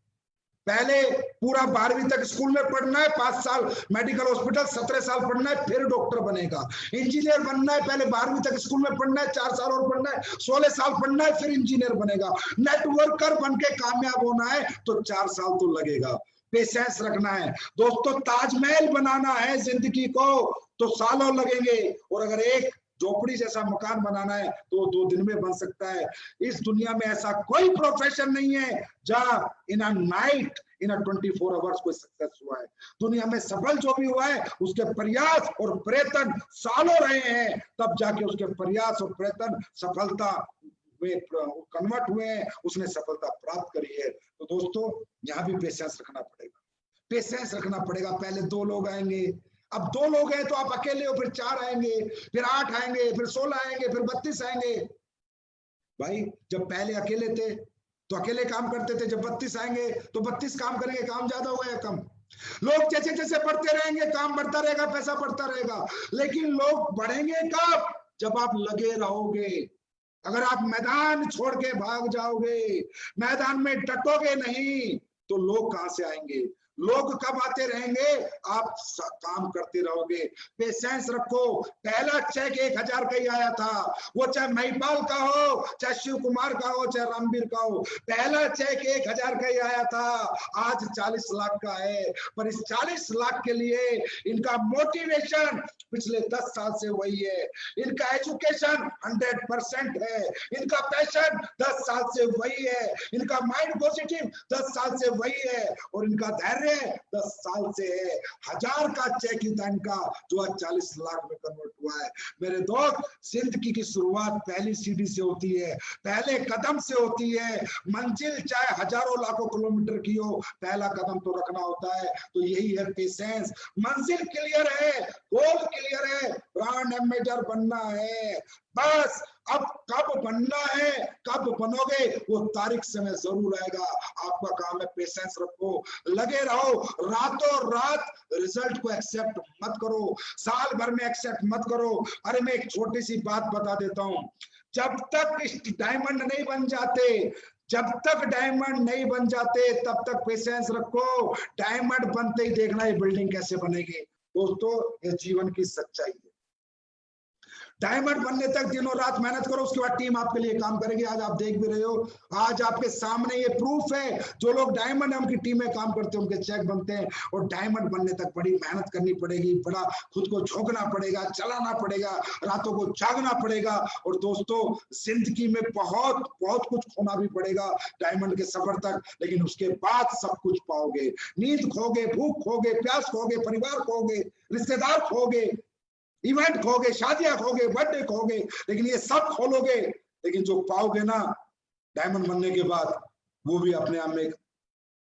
S2: पहले पूरा 12वीं तक स्कूल में पढ़ना है, 5 साल मेडिकल हॉस्पिटल, 17 साल पढ़ना है, फिर डॉक्टर बनेगा। इंजीनियर बनना है, पहले 12वीं तक स्कूल में पढ़ना है, 4 साल और पढ़ना है, 16 साल पढ़ना है, फिर इंजीनियर बनेगा। नेटवर्कर बन के कामयाब होना है तो 4 साल तो लगेगा। पेशेंस रखना है दोस्तों। ताजमहल बनाना है जिंदगी को तो सालों लगेंगे, और अगर एक झोपड़ी जैसा मकान बनाना है तो 2 दिन में बन सकता है। इस दुनिया में ऐसा कोई प्रोफेशन नहीं है जहां in a night, in a 24 hours कोई सक्सेस हुआ है। दुनिया में सफल जो भी हुआ है उसके प्रयास और प्रयत्न सालों रहे हैं, तब जाके उसके प्रयास और प्रयत्न सफलता में कन्वर्ट हुए हैं, उसने सफलता प्राप्त करी है। तो दोस्तों, यहाँ भी पेशेंस रखना पड़ेगा, पेशेंस रखना पड़ेगा। पहले 2 लोग आएंगे, अब 2 लोग हैं तो आप अकेले हो, फिर 4 आएंगे, फिर 8 आएंगे, फिर 16 आएंगे, फिर 32 आएंगे। भाई जब पहले अकेले थे तो अकेले काम करते थे, जब 32 आएंगे तो 32 काम करेंगे, काम ज्यादा होगा या कम? लोग जैसे जैसे बढ़ते रहेंगे, काम बढ़ता रहेगा, पैसा बढ़ता रहेगा, लेकिन लोग बढ़ेंगे कब? जब आप लगे रहोगे। अगर आप मैदान छोड़ के भाग जाओगे, मैदान में डटोगे नहीं, तो लोग कहां से आएंगे? लोग कब आते रहेंगे, आप काम करते रहोगे। पेशेंस रखो। पहला चेक 1000 का ही आया था, वो चाहे महिपाल का हो, चाहे शिव कुमार का हो, चाहे रामवीर का हो, पहला चेक 1000 का ही आया था। आज 40 लाख का है, पर इस 40 लाख के लिए इनका मोटिवेशन पिछले 10 साल से वही है, इनका एजुकेशन 100% है, इनका पैशन 10 साल से वही है, इनका माइंड पॉजिटिव 10 साल से वही है, और इनका धैर्य 10 साल से है। 1000 का चेक ही था इनका, जो आज 40 लाख में कन्वर्ट हुआ है। मेरे दोस्त, जिंदगी की शुरुआत पहली सीढ़ी से होती है, पहले कदम से होती है। मंजिल चाहे हजारों लाखों किलोमीटर की हो, पहला कदम तो रखना होता है। तो यही है पेशेंस। मंजिल क्लियर है, गोल क्लियर है, ब्रांड एम्बेसडर बनना है, बस अब कब बनना है, कब बनोगे, वो तारीख समय जरूर आएगा। आपका काम है पेशेंस रखो, लगे रहो, रातों रात रिजल्ट को एक्सेप्ट मत करो, साल भर में एक्सेप्ट मत करो। अरे मैं एक छोटी सी बात बता देता हूं, जब तक डायमंड नहीं बन जाते, जब तक डायमंड नहीं बन जाते, तब तक पेशेंस रखो। डायमंड बनते ही देखना ये बिल्डिंग कैसे बनेगी। दोस्तों, ये जीवन की सच्चाई है। डायमंड बनने तक दिनों रात मेहनत करो, उसके बाद टीम आपके लिए काम करेगी। आज आप देख भी रहे हो, आज आपके सामने ये प्रूफ है, जो लोग डायमंड उनकी टीम में काम करते हैं, उनके चेक बनते हैं। और डायमंड बनने तक बड़ी मेहनत करनी पड़ेगी, बड़ा खुद को झोंकना पड़ेगा, चलाना पड़ेगा, रातों को जागना पड़ेगा। और दोस्तों, जिंदगी में बहुत बहुत कुछ खोना भी पड़ेगा डायमंड के सफर तक, लेकिन उसके बाद सब कुछ पाओगे। नींद खोगे, भूख खोगे, प्यास खोगे, परिवार खोगे, रिश्तेदार खोगे, इवेंट खोगे, शादियां खोगे, बर्थडे खोगे, लेकिन ये सब खोलोगे। लेकिन जो पाओगे ना डायमंड बनने के बाद, वो भी अपने आप में एक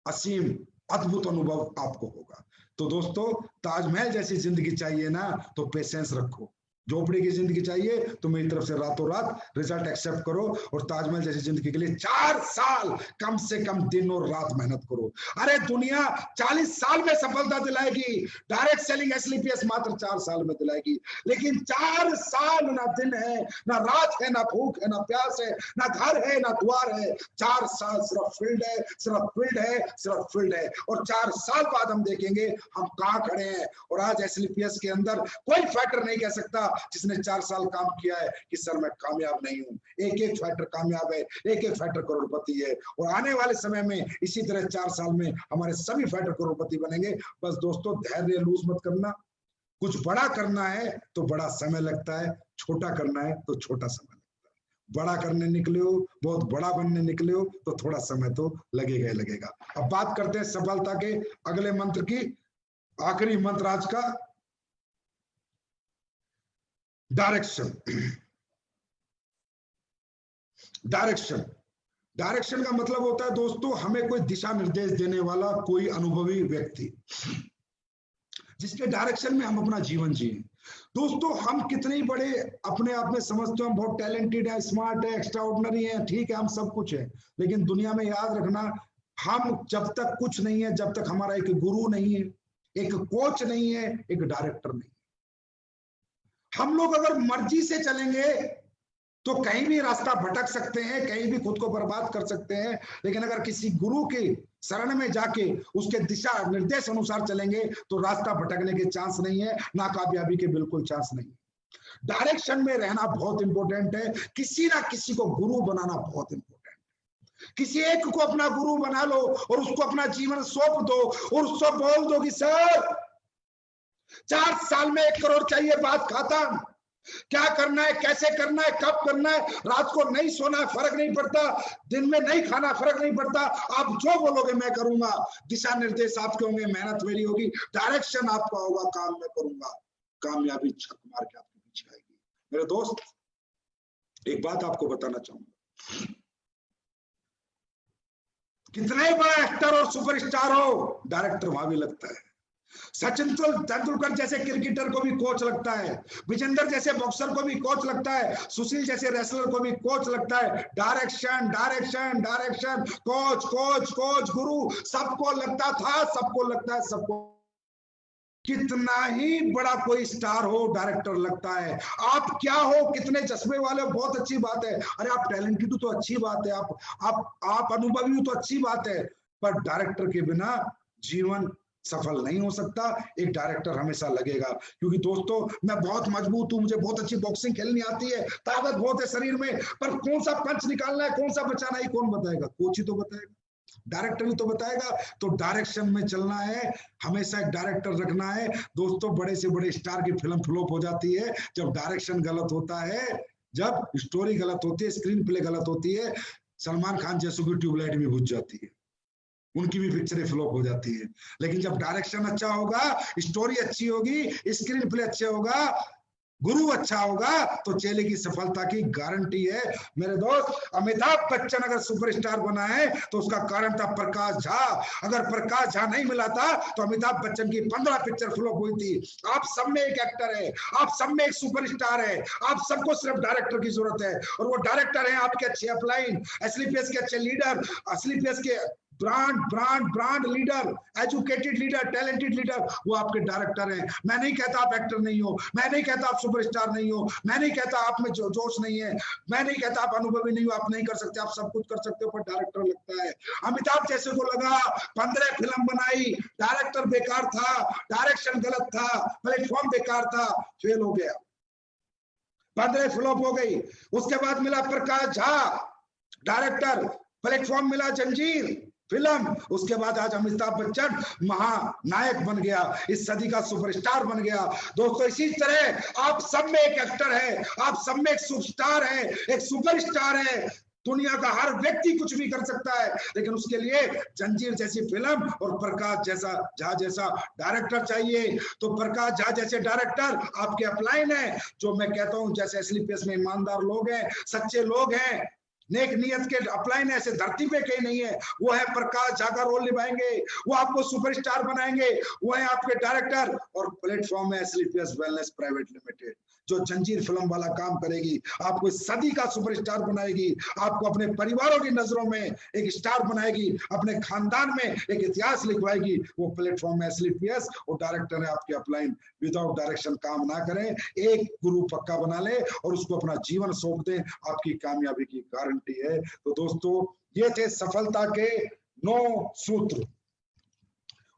S2: असीम अद्भुत अनुभव आपको होगा। तो दोस्तों, ताजमहल जैसी जिंदगी चाहिए ना, तो पेशेंस रखो। झोपड़ी की जिंदगी चाहिए तो मेरी तरफ से रातों रात रिजल्ट एक्सेप्ट करो। और ताजमहल जैसी जिंदगी के लिए 4 साल कम से कम दिन और रात मेहनत करो। अरे दुनिया 40 साल में सफलता दिलाएगी, डायरेक्ट सेलिंग एसएलपीएस मात्र 4 साल में दिलाएगी, लेकिन 4 साल ना दिन है, ना रात है, ना भूख है, ना प्यास है, ना घर है, ना द्वार है। 4 साल सिर्फ फील्ड है, सिर्फ फील्ड है, सिर्फ फील्ड है। और 4 साल बाद हम देखेंगे हम कहां खड़े हैं। और आज एसएलपीएस के अंदर कोई फैक्टर नहीं कह सकता जिसने 4 साल काम किया है कि सर मैं कामयाब नहीं हूं। एक एक फैक्टर कामयाब है, एक एक फैक्टर करोड़पति है। और आने वाले समय में इसी तरह 4 साल में हमारे सभी फैक्टर करोड़पति बनेंगे। बस दोस्तों, धैर्य लूज मत करना। कुछ बड़ा करना है तो बड़ा समय लगता है, छोटा करना है तो छोटा समय लगता है। बड़ा करने निकले हो, बहुत बड़ा बनने निकले हो, तो थोड़ा समय तो लगेगा ही लगेगा। अब बात करते हैं सफलता के अगले मंत्र की। आखिरी मंत्र आज का, डायरेक्शन। डायरेक्शन डायरेक्शन का मतलब होता है दोस्तों, हमें कोई दिशा निर्देश देने वाला कोई अनुभवी व्यक्ति, जिसके डायरेक्शन में हम अपना जीवन जिए। दोस्तों, हम कितने ही बड़े अपने आप में समझते हैं, हम बहुत टैलेंटेड है, स्मार्ट है, एक्स्ट्राऑर्डिनरी है, ठीक है, हम सब कुछ है, लेकिन दुनिया में याद रखना, हम जब तक कुछ नहीं है, जब तक हमारा एक गुरु नहीं है, एक कोच नहीं है, एक डायरेक्टर नहीं। हम लोग अगर मर्जी से चलेंगे तो कहीं भी रास्ता भटक सकते हैं, कहीं भी खुद को बर्बाद कर सकते हैं। लेकिन अगर किसी गुरु के शरण में जाके उसके दिशा निर्देश अनुसार चलेंगे तो रास्ता भटकने के चांस नहीं है, नाकामयाबी के बिल्कुल चांस नहीं है। डायरेक्शन में रहना बहुत इंपॉर्टेंट है। किसी ना किसी को गुरु बनाना बहुत इंपॉर्टेंट है। किसी एक को अपना गुरु बना लो और उसको अपना जीवन सौंप दो और उसको बोल दो कि सर 4 साल में 1 करोड़ चाहिए, बात खत्म। क्या करना है, कैसे करना है, कब करना है, रात को नहीं सोना है, फर्क नहीं पड़ता, दिन में नहीं खाना, फर्क नहीं पड़ता, आप जो बोलोगे मैं करूंगा। दिशा निर्देश आपके होंगे, मेहनत मेरी होगी, डायरेक्शन आपका होगा, काम मैं करूंगा, कामयाबी छक मार के आपके पीछे आएगी। मेरे दोस्त, एक बात आपको बताना चाहूंगा, कितना ही बड़ा एक्टर और सुपरस्टार हो, डायरेक्टर वहां भी लगता है। सचिन तेंदुलकर जैसे क्रिकेटर को भी कोच लगता है, विजेंद्र जैसे बॉक्सर को भी कोच लगता है, सुशील जैसे रेसलर को भी कोच लगता है। Direction direction direction, coach coach coach, गुरु, सबको लगता था, सबको लगता है, सबको। कितना ही बड़ा कोई स्टार हो, डायरेक्टर लगता है। आप क्या हो, कितने चश्मे वाले हो, बहुत अच्छी बात है। अरे आप टैलेंटेड हो तो अच्छी बात है, आप अनुभवी हो तो अच्छी बात है, पर डायरेक्टर के बिना जीवन सफल नहीं हो सकता। एक डायरेक्टर हमेशा लगेगा, क्योंकि दोस्तों मैं बहुत मजबूत हूं, मुझे बहुत अच्छी बॉक्सिंग खेलनी आती है, ताकत बहुत है शरीर में, पर कौन सा पंच निकालना है, कौन सा बचाना है, कौन बताएगा? कोच ही तो बताएगा, डायरेक्टर ही तो बताएगा। तो डायरेक्शन में चलना है, हमेशा एक डायरेक्टर रखना है। दोस्तों बड़े से बड़े स्टार की फिल्म फ्लॉप हो जाती है जब डायरेक्शन गलत होता है, जब स्टोरी गलत होती है, स्क्रीन प्ले गलत होती है। सलमान खान जैसों की ट्यूबलाइट भी बुझ जाती है, उनकी भी पिक्चरें फ्लॉप हो जाती है। लेकिन जब डायरेक्शन अच्छा होगा, स्टोरी अच्छी होगी, स्क्रीन प्ले अच्छा होगा, गुरु अच्छा होगा, तो चेले की सफलता की गारंटी है। मेरे दोस्त, अमिताभ बच्चन अगर सुपरस्टार बना है तो उसका कारण था प्रकाश झा। अगर प्रकाश झा नहीं मिला था तो अमिताभ बच्चन की 15 पिक्चर फ्लॉप हुई थी। आप सब में एक एक्टर है, आप सब में एक सुपरस्टार है, आप सबको सिर्फ डायरेक्टर की जरूरत है, और वो डायरेक्टर है आपके अच्छे अपलाइन, एसलीपीएस के अच्छे लीडर, एसलीपीएस के brand leader, educated leader, talented leader, वो आपके डायरेक्टर हैं। मैं नहीं कहता आप एक्टर नहीं हो, मैं नहीं कहता आप सुपरस्टार नहीं हो, मैं नहीं कहता आप में जोश नहीं है, मैं नहीं कहता आप अनुभवी नहीं हो, आप नहीं कर सकते, आप सब कुछ कर सकते हो, पर डायरेक्टर लगता है। अमिताभ जैसे को लगा, 15 फिल्म बनाई, डायरेक्टर बेकार था, डायरेक्शन गलत था, प्लेटफॉर्म बेकार था, फेल हो गया, 15 फ्लॉप हो गई। उसके बाद मिला प्रकाश झा डायरेक्टर, प्लेटफॉर्म मिला जंजीर फिल्म, उसके बाद आज अमिताभ बच्चन महानायक बन गया, इस सदी का सुपरस्टार बन गया। दोस्तों इसी तरह आप सब में एक एक्टर है, आप सब में एक सुपरस्टार है, एक सुपरस्टार है। दुनिया का हर व्यक्ति कुछ भी कर सकता है, लेकिन उसके लिए जंजीर जैसी फिल्म और प्रकाश झा जैसा डायरेक्टर चाहिए। तो प्रकाश झा जैसे डायरेक्टर आपके अपलाइन है, जो मैं कहता हूं जैसे एसलीपीएस में ईमानदार लोग हैं, सच्चे लोग हैं, नेक नियत के अपलाइन ऐसे धरती पे कहीं नहीं है, वो है प्रकाश झा का रोल निभाएंगे, वो आपको सुपरस्टार बनाएंगे, वो है आपके डायरेक्टर। और प्लेटफॉर्म है एसलीपीएस वेलनेस प्राइवेट लिमिटेड, जो जंजीर फिल्म वाला काम करेगी, आपको इस सदी का सुपरस्टार बनाएगी, आपको अपने परिवारों की नजरों में एक स्टार बनाएगी, अपने खानदान में एक इतिहास लिखवाएगी। वो प्लेटफॉर्म है एसलीपीएस, और डायरेक्टर है आपके अपलाइन। विदाउट डायरेक्शन काम ना करें, एक गुरु पक्का बना ले और उसको अपना जीवन सौंप दें, आपकी कामयाबी की गारंटी है। तो दोस्तों ये थे सफलता के 9 सूत्र,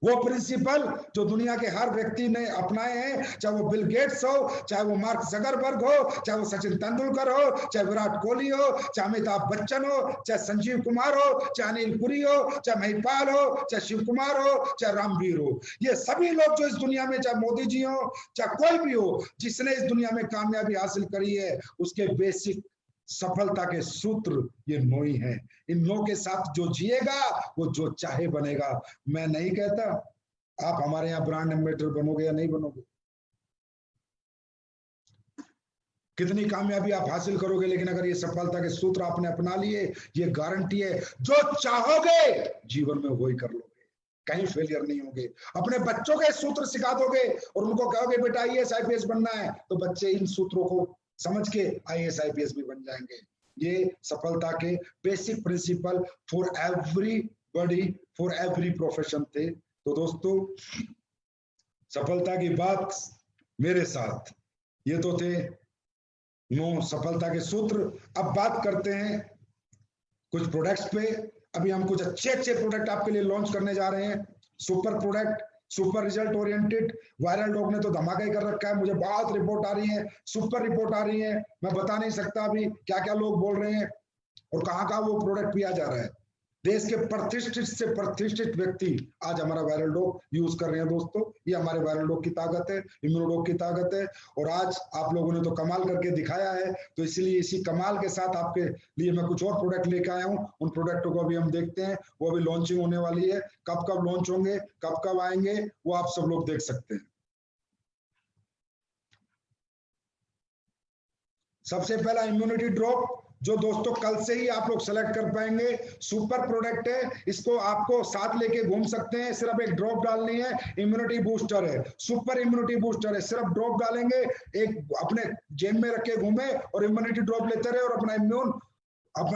S2: वो प्रिंसिपल जो दुनिया के हर व्यक्ति ने अपनाए हैं, चाहे वो बिल गेट्स हो, चाहे वो मार्क जकरबर्ग हो, चाहे वो सचिन तेंदुलकर हो, चाहे विराट कोहली हो, चाहे अमिताभ बच्चन हो, चाहे संजीव कुमार हो, चाहे अनिल पुरी हो, चाहे महिपाल हो, चाहे शिव कुमार हो, चाहे रामवीर हो। ये सभी लोग जो इस दुनिया में, चाहे मोदी जी हो, चाहे कोई भी हो, जिसने इस दुनिया में कामयाबी हासिल करी है, उसके बेसिक सफलता के सूत्र ये 9 ही हैं। इन 9 के साथ जो जिएगा वो जो चाहे बनेगा। मैं नहीं कहता आप हमारे यहाँ ब्रांड एम्बेसडर बनोगे या नहीं बनोगे, कितनी कामयाबी आप हासिल करोगे, लेकिन अगर ये सफलता के सूत्र आपने अपना लिए, ये गारंटी है जो चाहोगे जीवन में वही कर लोगे, कहीं फेलियर नहीं होगे। अपने बच्चों के सूत्र सिखा दोगे और उनको कहोगे बेटा आईएएस आईपीएस बनना है, तो बच्चे इन सूत्रों को समझ के आईएएस आईपीएस भी बन जाएंगे। ये सफलता के basic principle for everybody, for every profession थे। तो दोस्तों सफलता की बात मेरे साथ, ये तो थे 9 सफलता के सूत्र। अब बात करते हैं कुछ प्रोडक्ट्स पे। अभी हम कुछ अच्छे प्रोडक्ट आपके लिए लॉन्च करने जा रहे हैं। Super product, super result oriented. Viral dog ने तो धमाका ही कर रखा है, मुझे बहुत रिपोर्ट आ रही है, सुपर रिपोर्ट आ रही है, मैं बता नहीं सकता अभी क्या क्या लोग बोल रहे हैं और कहाँ वो प्रोडक्ट पिया जा रहा है। देश के प्रतिष्ठित से प्रतिष्ठित व्यक्ति आज हमारा वायरल डॉग यूज कर रहे हैं। दोस्तों ये हमारे वायरल डॉग की ताकत है, इम्यूनोडॉग की ताकत है, और आज आप लोगों ने तो कमाल करके दिखाया है, तो इसलिए इसी कमाल के साथ आपके लिए मैं कुछ और प्रोडक्ट लेकर आया हूं। उन प्रोडक्टों को अभी हम देखते हैं, वो अभी लॉन्चिंग होने वाली है। कब लॉन्च होंगे, कब आएंगे, वो आप सब लोग देख सकते हैं। सबसे पहला इम्यूनिटी ड्रॉप, जो दोस्तों कल से ही आप लोग सेलेक्ट कर पाएंगे। सुपर प्रोडक्ट है, इसको आपको साथ लेके घूम सकते हैं। सिर्फ एक ड्रॉप डालनी है, इम्यूनिटी बूस्टर है, सुपर इम्यूनिटी बूस्टर है। सिर्फ ड्रॉप डालेंगे, एक अपने जेब में रख के घूमे और इम्यूनिटी ड्रॉप लेते रहे और अपना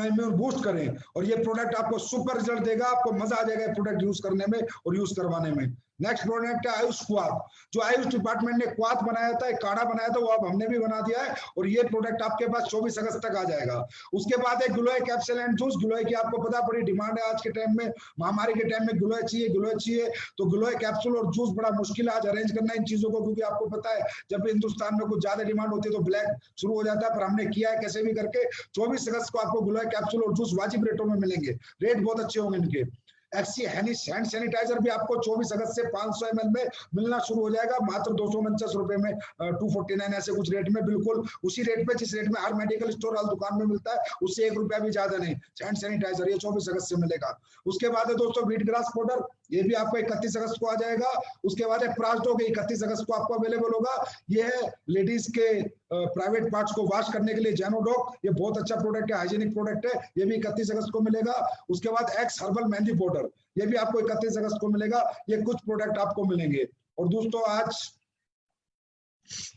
S2: इम्यून बूस्ट करें। और ये प्रोडक्ट आपको सुपर रिजल्ट देगा, आपको मजा आ जाएगा प्रोडक्ट यूज करने में और यूज करवाने में। नेक्स्ट प्रोडक्ट है आयुष क्वाथ, जो आयुष डिपार्टमेंट ने क्वाथ बनाया था, एक काढ़ा बनाया था, वो अब हमने भी बना दिया है और ये प्रोडक्ट आपके पास 24 अगस्त तक आ जाएगा। उसके बाद एक गिलोय कैप्सूल एंड जूस। गिलोय की आपको पता बड़ी डिमांड है आज के टाइम में, महामारी के टाइम में गिलोय चाहिए, गिलोय चाहिए। तो गिलोय कैप्सूल और जूस बड़ा मुश्किल है आज अरेंज करना इन चीजों को, क्योंकि आपको पता है जब हिंदुस्तान में कुछ ज्यादा डिमांड होती है तो ब्लैक शुरू हो जाता है, पर हमने किया है कैसे भी करके। 24 अगस्त को आपको गिलोय कैप्सूल और जूस वाजिब रेटों में मिलेंगे, रेट बहुत अच्छे होंगे इनके। एक्सी हैंड सैनिटाइजर भी आपको 24 अगस्त से 500 ml में मिलना शुरू हो जाएगा, मात्र 249 रुपए में, 249 ऐसे कुछ रेट में, बिल्कुल उसी रेट पे जिस रेट में हर मेडिकल स्टोर हर दुकान में मिलता है, उससे 1 रुपया भी ज्यादा नहीं। हैंड सैनिटाइजर ये 24 अगस्त से मिलेगा। उसके बाद है दोस्तों व्हीट ग्रास पाउडर, ये भी आपको 31 अगस्त को आ जाएगा। उसके बाद है प्रासडॉग, 31 अगस्त को आपको अवेलेबल होगा। ये है लेडीज के प्राइवेट पार्ट्स को वॉश करने के लिए जेनोडॉग, ये बहुत अच्छा प्रोडक्ट है, हाइजीनिक प्रोडक्ट है, ये भी 31 अगस्त को मिलेगा। उसके बाद एक्स हर्बल मेहंदी पाउडर, ये भी आपको 31 अगस्त को मिलेगा। ये कुछ प्रोडक्ट आपको मिलेंगे। और दोस्तों आज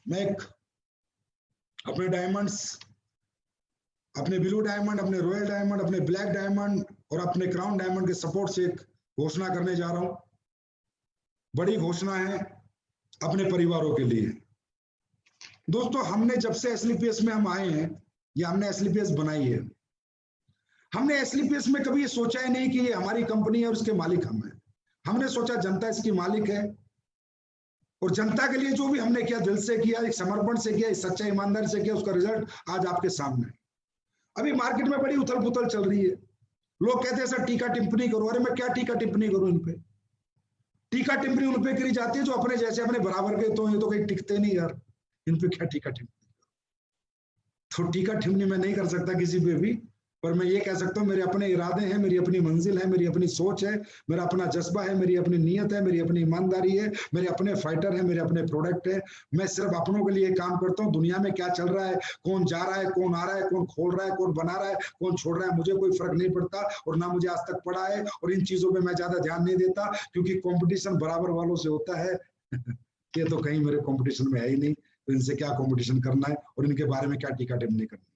S2: मैं अपने डायमंड्स, अपने ब्लू डायमंड, अपने रॉयल डायमंड, अपने ब्लैक डायमंड और अपने क्राउन डायमंड के सपोर्ट से एक घोषणा करने जा रहा हूं। बड़ी घोषणा है अपने परिवारों के लिए। दोस्तों हमने जब से एसलीपीएस में हम आए हैं, या हमने एसलीपीएस बनाई है, हमने एसलीपीएस में कभी ये सोचा ही नहीं कि ये हमारी कंपनी है और उसके मालिक हम हैं। हमने सोचा जनता इसकी मालिक है और जनता के लिए जो भी हमने किया दिल से किया, एक समर्पण से किया, सच्चा ईमानदारी से किया, उसका रिजल्ट आज आपके सामने है। अभी मार्केट में बड़ी उथल पुथल चल रही है, लोग कहते हैं सर टीका टिप्पणी करो। अरे मैं क्या टीका टिप्पणी करूं इन पे? टीका टिप्पणी उन पे करी जाती है जो अपने जैसे अपने बराबर के, तो ये तो कहीं टिकते नहीं यार, इन पे क्या टीका टिप्पणी। तो टीका टिप्पणी मैं नहीं कर सकता किसी पे भी, पर मैं ये कह सकता हूँ मेरे अपने इरादे हैं, मेरी अपनी मंजिल है, मेरी अपनी सोच है, मेरा अपना जज्बा है, मेरी अपनी नीयत है, मेरी अपनी ईमानदारी है, मेरे अपने फाइटर है, मेरे अपने प्रोडक्ट है। मैं सिर्फ अपनों के लिए काम करता हूँ। दुनिया में क्या चल रहा है, कौन जा रहा है, कौन आ रहा है, कौन खोल रहा है, कौन बना रहा है, कौन छोड़ रहा है, मुझे कोई फर्क नहीं पड़ता और ना मुझे आज तक पड़ा है। और इन चीजों पर मैं ज्यादा ध्यान नहीं देता, क्योंकि कॉम्पिटिशन बराबर वालों से होता है। ये तो कहीं मेरे कॉम्पिटिशन में है ही नहीं, तो इनसे क्या कॉम्पिटिशन करना है और इनके बारे में क्या टीका टिप्पणी करनी है।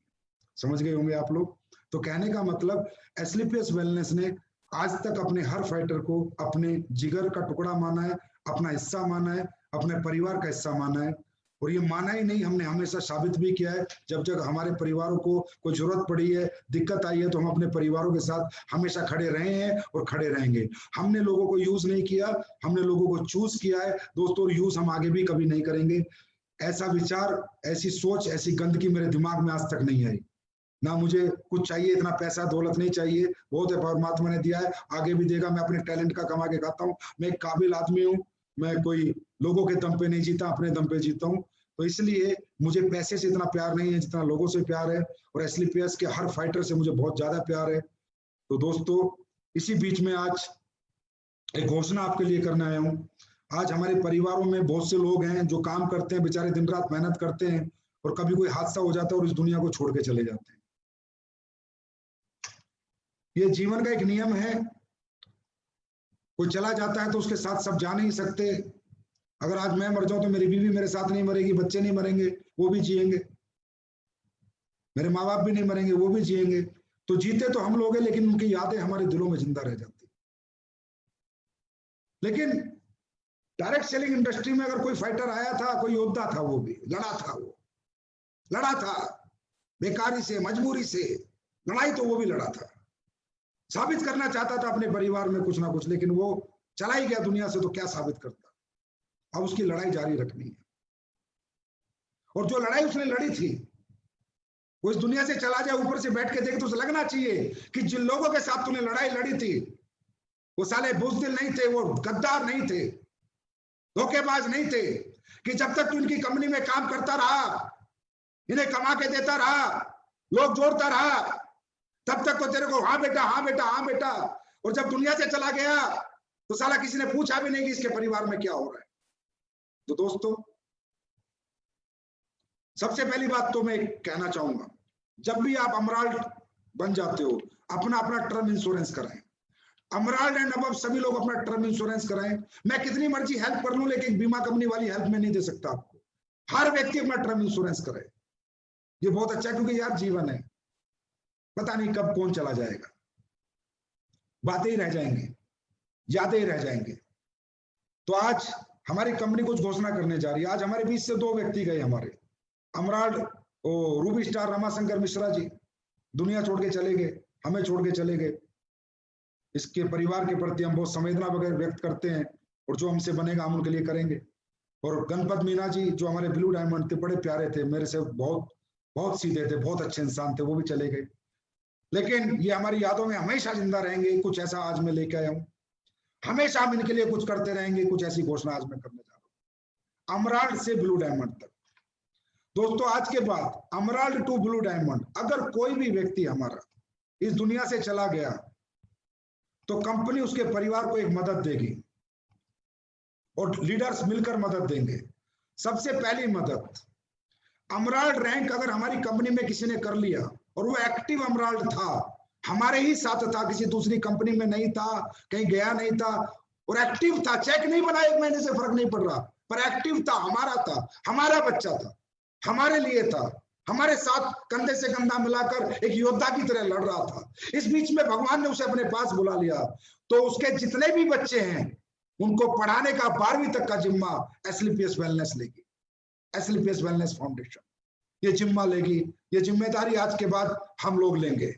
S2: समझ गए होंगे आप लोग। तो कहने का मतलब एसलीपीएस वेलनेस ने आज तक अपने हर फाइटर को अपने जिगर का टुकड़ा माना है, अपना हिस्सा माना है, अपने परिवार का हिस्सा माना है। और ये माना ही नहीं, हमने हमेशा साबित भी किया है। जब जब हमारे परिवारों को कोई जरूरत पड़ी है, दिक्कत आई है, तो हम अपने परिवारों के साथ हमेशा खड़े रहे हैं और खड़े रहेंगे। हमने लोगों को यूज नहीं किया, हमने लोगों को चूज किया है दोस्तों, यूज हम आगे भी कभी नहीं करेंगे। ऐसा विचार, ऐसी सोच, ऐसी गंदगी मेरे दिमाग में आज तक नहीं आई। ना मुझे कुछ चाहिए, इतना पैसा दौलत नहीं चाहिए, बहुत है परमात्मा ने दिया है, आगे भी देगा। मैं अपने टैलेंट का कमा के खाता हूँ, मैं एक काबिल आदमी हूँ, मैं कोई लोगों के दम पे नहीं जीता, अपने दम पे जीता हूँ। तो इसलिए मुझे पैसे से इतना प्यार नहीं है जितना लोगों से प्यार है, और एसलीपीएस के हर फाइटर से मुझे बहुत ज्यादा प्यार है। तो दोस्तों इसी बीच में आज एक घोषणा आपके लिए करने आया हूँ। आज हमारे परिवारों में बहुत से लोग हैं जो काम करते हैं, बेचारे दिन रात मेहनत करते हैं, और कभी कोई हादसा हो जाता है और इस दुनिया को छोड़ के चले जाते हैं। ये जीवन का एक नियम है, कोई चला जाता है तो उसके साथ सब जा नहीं सकते। अगर आज मैं मर जाऊं तो मेरी बीवी मेरे साथ नहीं मरेगी, बच्चे नहीं मरेंगे, वो भी जिएंगे, मेरे माँ बाप भी नहीं मरेंगे, वो भी जिएंगे। तो जीते तो हम लोग हैं, लेकिन उनकी यादें हमारे दिलों में जिंदा रह जाती। लेकिन डायरेक्ट सेलिंग इंडस्ट्री में अगर कोई फाइटर आया था, कोई योद्धा था, वो भी लड़ा था, वो लड़ा था बेकारी से, मजबूरी से लड़ाई, तो वो भी लड़ा था, साबित करना चाहता था अपने परिवार में कुछ ना कुछ, लेकिन वो चला ही गया दुनिया से, तो क्या साबित करता। अब उसकी लड़ाई जारी रखनी है, और जो लड़ाई उसने लड़ी थी वो इस दुनिया से चला जाए, ऊपर से बैठ के देखे तो उसे लगना चाहिए कि जिन लोगों के साथ तूने लड़ाई लड़ी थी वो साले बुज़दिल नहीं थे, वो गद्दार नहीं थे, धोखेबाज नहीं थे, कि जब तक तू इनकी कंपनी में काम करता रहा, इन्हें कमा के देता रहा, लोग जोड़ता रहा, तब तक तो तेरे को हाँ बेटा, हाँ बेटा, हाँ बेटा, और जब दुनिया से चला गया तो साला किसी ने पूछा भी नहीं कि इसके परिवार में क्या हो रहा है। तो दोस्तों सबसे पहली बात तो मैं कहना चाहूंगा, जब भी आप अमराल्ड बन जाते हो, अपना अपना टर्म इंश्योरेंस कराएं। अमराल्ड एंड अबव सभी लोग अपना टर्म इंश्योरेंस कराएं। मैं कितनी मर्जी हेल्प कर लूं, लेकिन बीमा कंपनी वाली हेल्प में नहीं दे सकता आपको। हर व्यक्ति अपना टर्म इंश्योरेंस करे, ये बहुत अच्छा है, क्योंकि यार जीवन है, पता नहीं कब कौन चला जाएगा, बातें ही रह जाएंगे, यादें ही रह जाएंगे।
S1: तो आज हमारी कंपनी कुछ घोषणा करने जा रही है। आज हमारे बीच से 2 व्यक्ति गए हमारे, अमराल्ड रूबी स्टार रमाशंकर मिश्रा जी दुनिया छोड़ के चले गए, हमें छोड़ के चले गए। इसके परिवार के प्रति हम बहुत संवेदना वगैरह व्यक्त करते हैं, और जो हमसे बनेगा हम उनके लिए करेंगे। और गणपत मीना जी जो हमारे ब्लू डायमंड थे, बड़े प्यारे थे, मेरे से बहुत बहुत सीधे थे, बहुत अच्छे इंसान थे, वो भी चले गए। लेकिन ये हमारी यादों में हमेशा जिंदा रहेंगे। कुछ ऐसा आज मैं लेके आया हूँ, हमेशा हम इनके लिए कुछ करते रहेंगे। कुछ ऐसी घोषणा आज मैं करने जा रहा हूँ, अमराल्ड से ब्लू डायमंड तक। दोस्तों आज के बाद अमराल्ड टू ब्लू डायमंड, अगर कोई भी व्यक्ति हमारा इस दुनिया से चला गया तो कंपनी उसके परिवार को एक मदद देगी और लीडर्स मिलकर मदद देंगे। सबसे पहली मदद, अमराल्ड रैंक अगर हमारी कंपनी में किसी ने कर लिया और वो एक्टिव अमराल्ड था, हमारे ही साथ था, किसी दूसरी कंपनी में नहीं था, कहीं गया नहीं था, और एक्टिव था, चेक नहीं बना 1 महीने से फर्क नहीं पड़ रहा, पर एक्टिव था, हमारा था, हमारा बच्चा था, हमारे लिए था, हमारे साथ कंधे से कंधा मिलाकर एक योद्धा की तरह लड़ रहा था। इस बीच में भगवान ने उसे अपने पास बुला लिया, तो उसके जितने भी बच्चे हैं उनको पढ़ाने का 12वीं तक का जिम्मा एसलीपीएस वेलनेस लेगी, एसलीपीएस वेलनेस फाउंडेशन ये जिम्मा लेगी। ये जिम्मेदारी आज के बाद हम लोग लेंगे।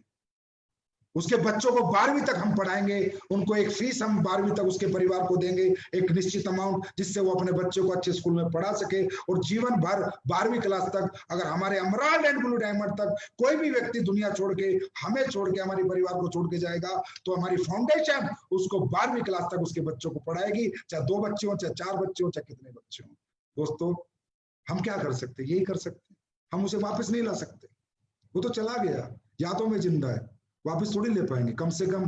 S1: उसके बच्चों को 12वीं तक हम पढ़ाएंगे, उनको एक फीस हम 12वीं तक उसके परिवार को देंगे, एक निश्चित अमाउंट, जिससे वो अपने बच्चों को अच्छे स्कूल में पढ़ा सके। और जीवन भर 12वीं क्लास तक अगर हमारे अमराल्ड एंड ब्लू डायमंड तक कोई भी व्यक्ति दुनिया छोड़ के, हमें छोड़ के, हमारे परिवार को छोड़ के जाएगा, तो हमारी फाउंडेशन उसको 12वीं क्लास तक उसके बच्चों को पढ़ाएगी, चाहे 2 बच्चे हो, चाहे 4 बच्चे हो, चाहे कितने बच्चे हो। दोस्तों हम क्या कर सकते, यही कर सकते, हम उसे वापस नहीं ला सकते, वो तो चला गया, यादों में जिंदा है, वापस थोड़ी ले पाएंगे। कम से कम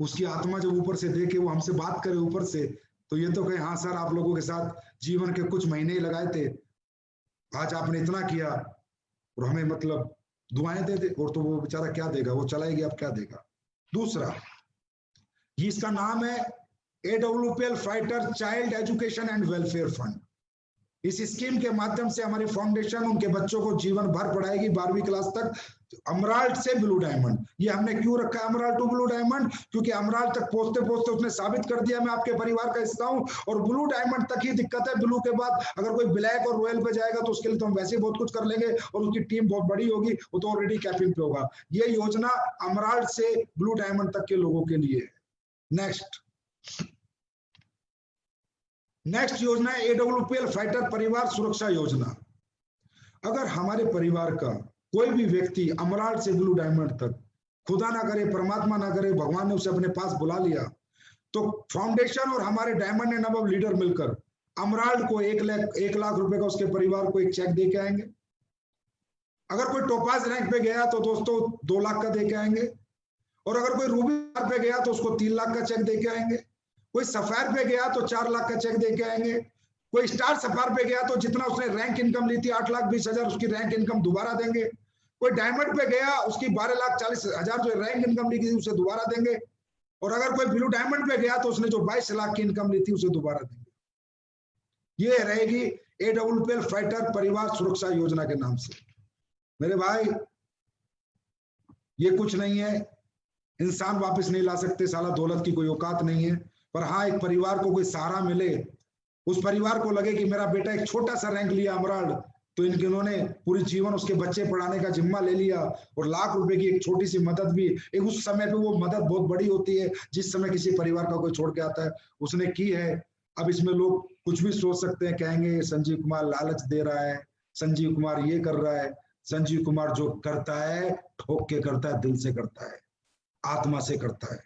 S1: उसकी आत्मा जब ऊपर से देखे, वो हमसे बात करे ऊपर से, तो ये तो कहे हाँ सर आप लोगों के साथ जीवन के कुछ महीने ही लगाए थे, आज आपने इतना किया और हमें मतलब दुआएं दे दे। और तो वो बेचारा क्या देगा, वो चला ही गया, अब क्या देगा। दूसरा, इसका नाम है AWPL fighter child education and welfare fund. इस स्कीम के माध्यम से हमारी फाउंडेशन उनके बच्चों को जीवन भर पढ़ाएगी 12वीं क्लास तक, अमराल्ड से ब्लू डायमंड। ये हमने क्यों रखा है अमराल्ड टू ब्लू डायमंड, क्योंकि अमराल्ड तक पहुंचते पहुंचते उसने साबित कर दिया मैं आपके परिवार का हिस्सा हूं। और ब्लू डायमंड तक ही दिक्कत है, ब्लू के बाद अगर कोई ब्लैक और रॉयल पे जाएगा तो उसके लिए तो हम वैसे बहुत कुछ कर लेंगे, और उसकी टीम बहुत बड़ी होगी, वो तो ऑलरेडी कैपिंग पे होगा। ये योजना अमराल्ड से ब्लू डायमंड तक के लोगों के लिए है। नेक्स्ट योजना है AWPL फाइटर परिवार सुरक्षा योजना। अगर हमारे परिवार का कोई भी व्यक्ति अमराल्ड से ब्लू डायमंड तक, खुदा ना करे, परमात्मा ना करे, भगवान ने उसे अपने पास बुला लिया, तो फाउंडेशन और हमारे डायमंड एंड अबव लीडर मिलकर अमराल्ड को 1 लाख रुपए का उसके परिवार को एक चेक दे के आएंगे। अगर कोई टोपाज रैंक पे गया तो दोस्तों 2 लाख का दे के आएंगे, और अगर कोई रूबी पे गया तो उसको 3 लाख का चेक दे के आएंगे। कोई सफायर पे गया तो 4 लाख का चेक दे के आएंगे। कोई स्टार सफायर पे गया तो जितना उसने रैंक इनकम ली थी 8,20,000 उसकी रैंक इनकम दोबारा देंगे। कोई डायमंड पे गया उसकी 12,40,000 जो रैंक इनकम ली थी उसे दोबारा देंगे। और अगर कोई ब्लू डायमंड पे गया तो उसने जो 22 लाख की इनकम ली थी उसे दोबारा देंगे। ये रहेगी AWPL फाइटर परिवार सुरक्षा योजना के नाम से। मेरे भाई ये कुछ नहीं है, इंसान वापस नहीं ला सकते, साला दौलत की कोई औकात नहीं है, पर हाँ एक परिवार को कोई सहारा मिले, उस परिवार को लगे कि मेरा बेटा एक छोटा सा रैंक लिया अमराल्ड, तो इन्होंने पूरी जीवन उसके बच्चे पढ़ाने का जिम्मा ले लिया, और लाख रुपए की एक छोटी सी मदद भी, एक उस समय पे वो मदद बहुत बड़ी होती है जिस समय किसी परिवार का कोई छोड़ के आता है, उसने की है। अब इसमें लोग कुछ भी सोच सकते हैं, कहेंगे संजीव कुमार लालच दे रहा है, संजीव कुमार ये कर रहा है। संजीव कुमार जो करता है ठोक के करता है, दिल से करता है, आत्मा से करता है,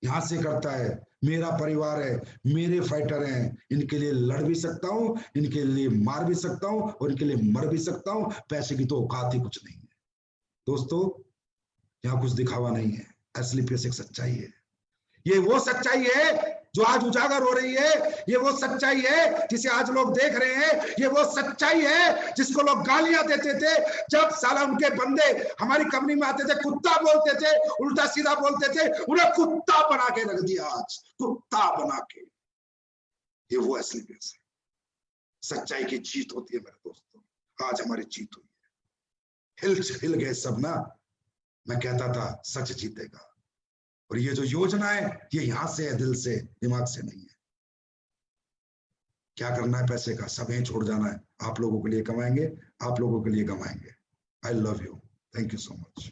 S1: यहां से करता है। मेरा परिवार है, मेरे फाइटर हैं, इनके लिए लड़ भी सकता हूं, इनके लिए मार भी सकता हूं, और इनके लिए मर भी सकता हूं। पैसे की तो औकात ही कुछ नहीं है दोस्तों, यहाँ कुछ दिखावा नहीं है, असली पैसे एक सच्चाई है। ये वो सच्चाई है जो आज उजागर हो रही है, ये वो सच्चाई है जिसे आज लोग देख रहे हैं, ये वो सच्चाई है जिसको लोग गालियां देते थे जब साला उनके बंदे हमारी कंपनी में आते थे, कुत्ता बोलते थे, उल्टा सीधा बोलते थे, उन्हें कुत्ता बना के रख दिया, आज कुत्ता बना के। ये वो असली पैसे, सच्चाई की जीत होती है मेरे दोस्तों। आज हमारी जीत हुई है, हिल गए सब ना। मैं कहता था सच जीतेगा, और ये जो योजना है ये यहां से है, दिल से, दिमाग से नहीं है। क्या करना है पैसे का, सब यहीं छोड़ जाना है। आप लोगों के लिए कमाएंगे, आप लोगों के लिए कमाएंगे। I love you, thank you so much,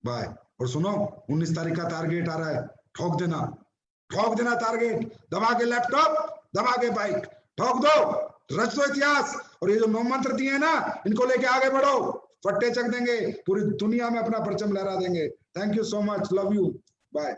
S1: bye. और सुनो, 19 तारीख का टारगेट आ रहा है, ठोक देना टारगेट, दबा के लैपटॉप, दबा के बाइक, ठोक दो, रच दो इतिहास। और ये जो 9 मंत्र दिए हैं ना, इनको लेके आगे बढ़ो, फट्टे चक देंगे, पूरी दुनिया में अपना परचम लहरा देंगे। Thank you so much, love you, bye.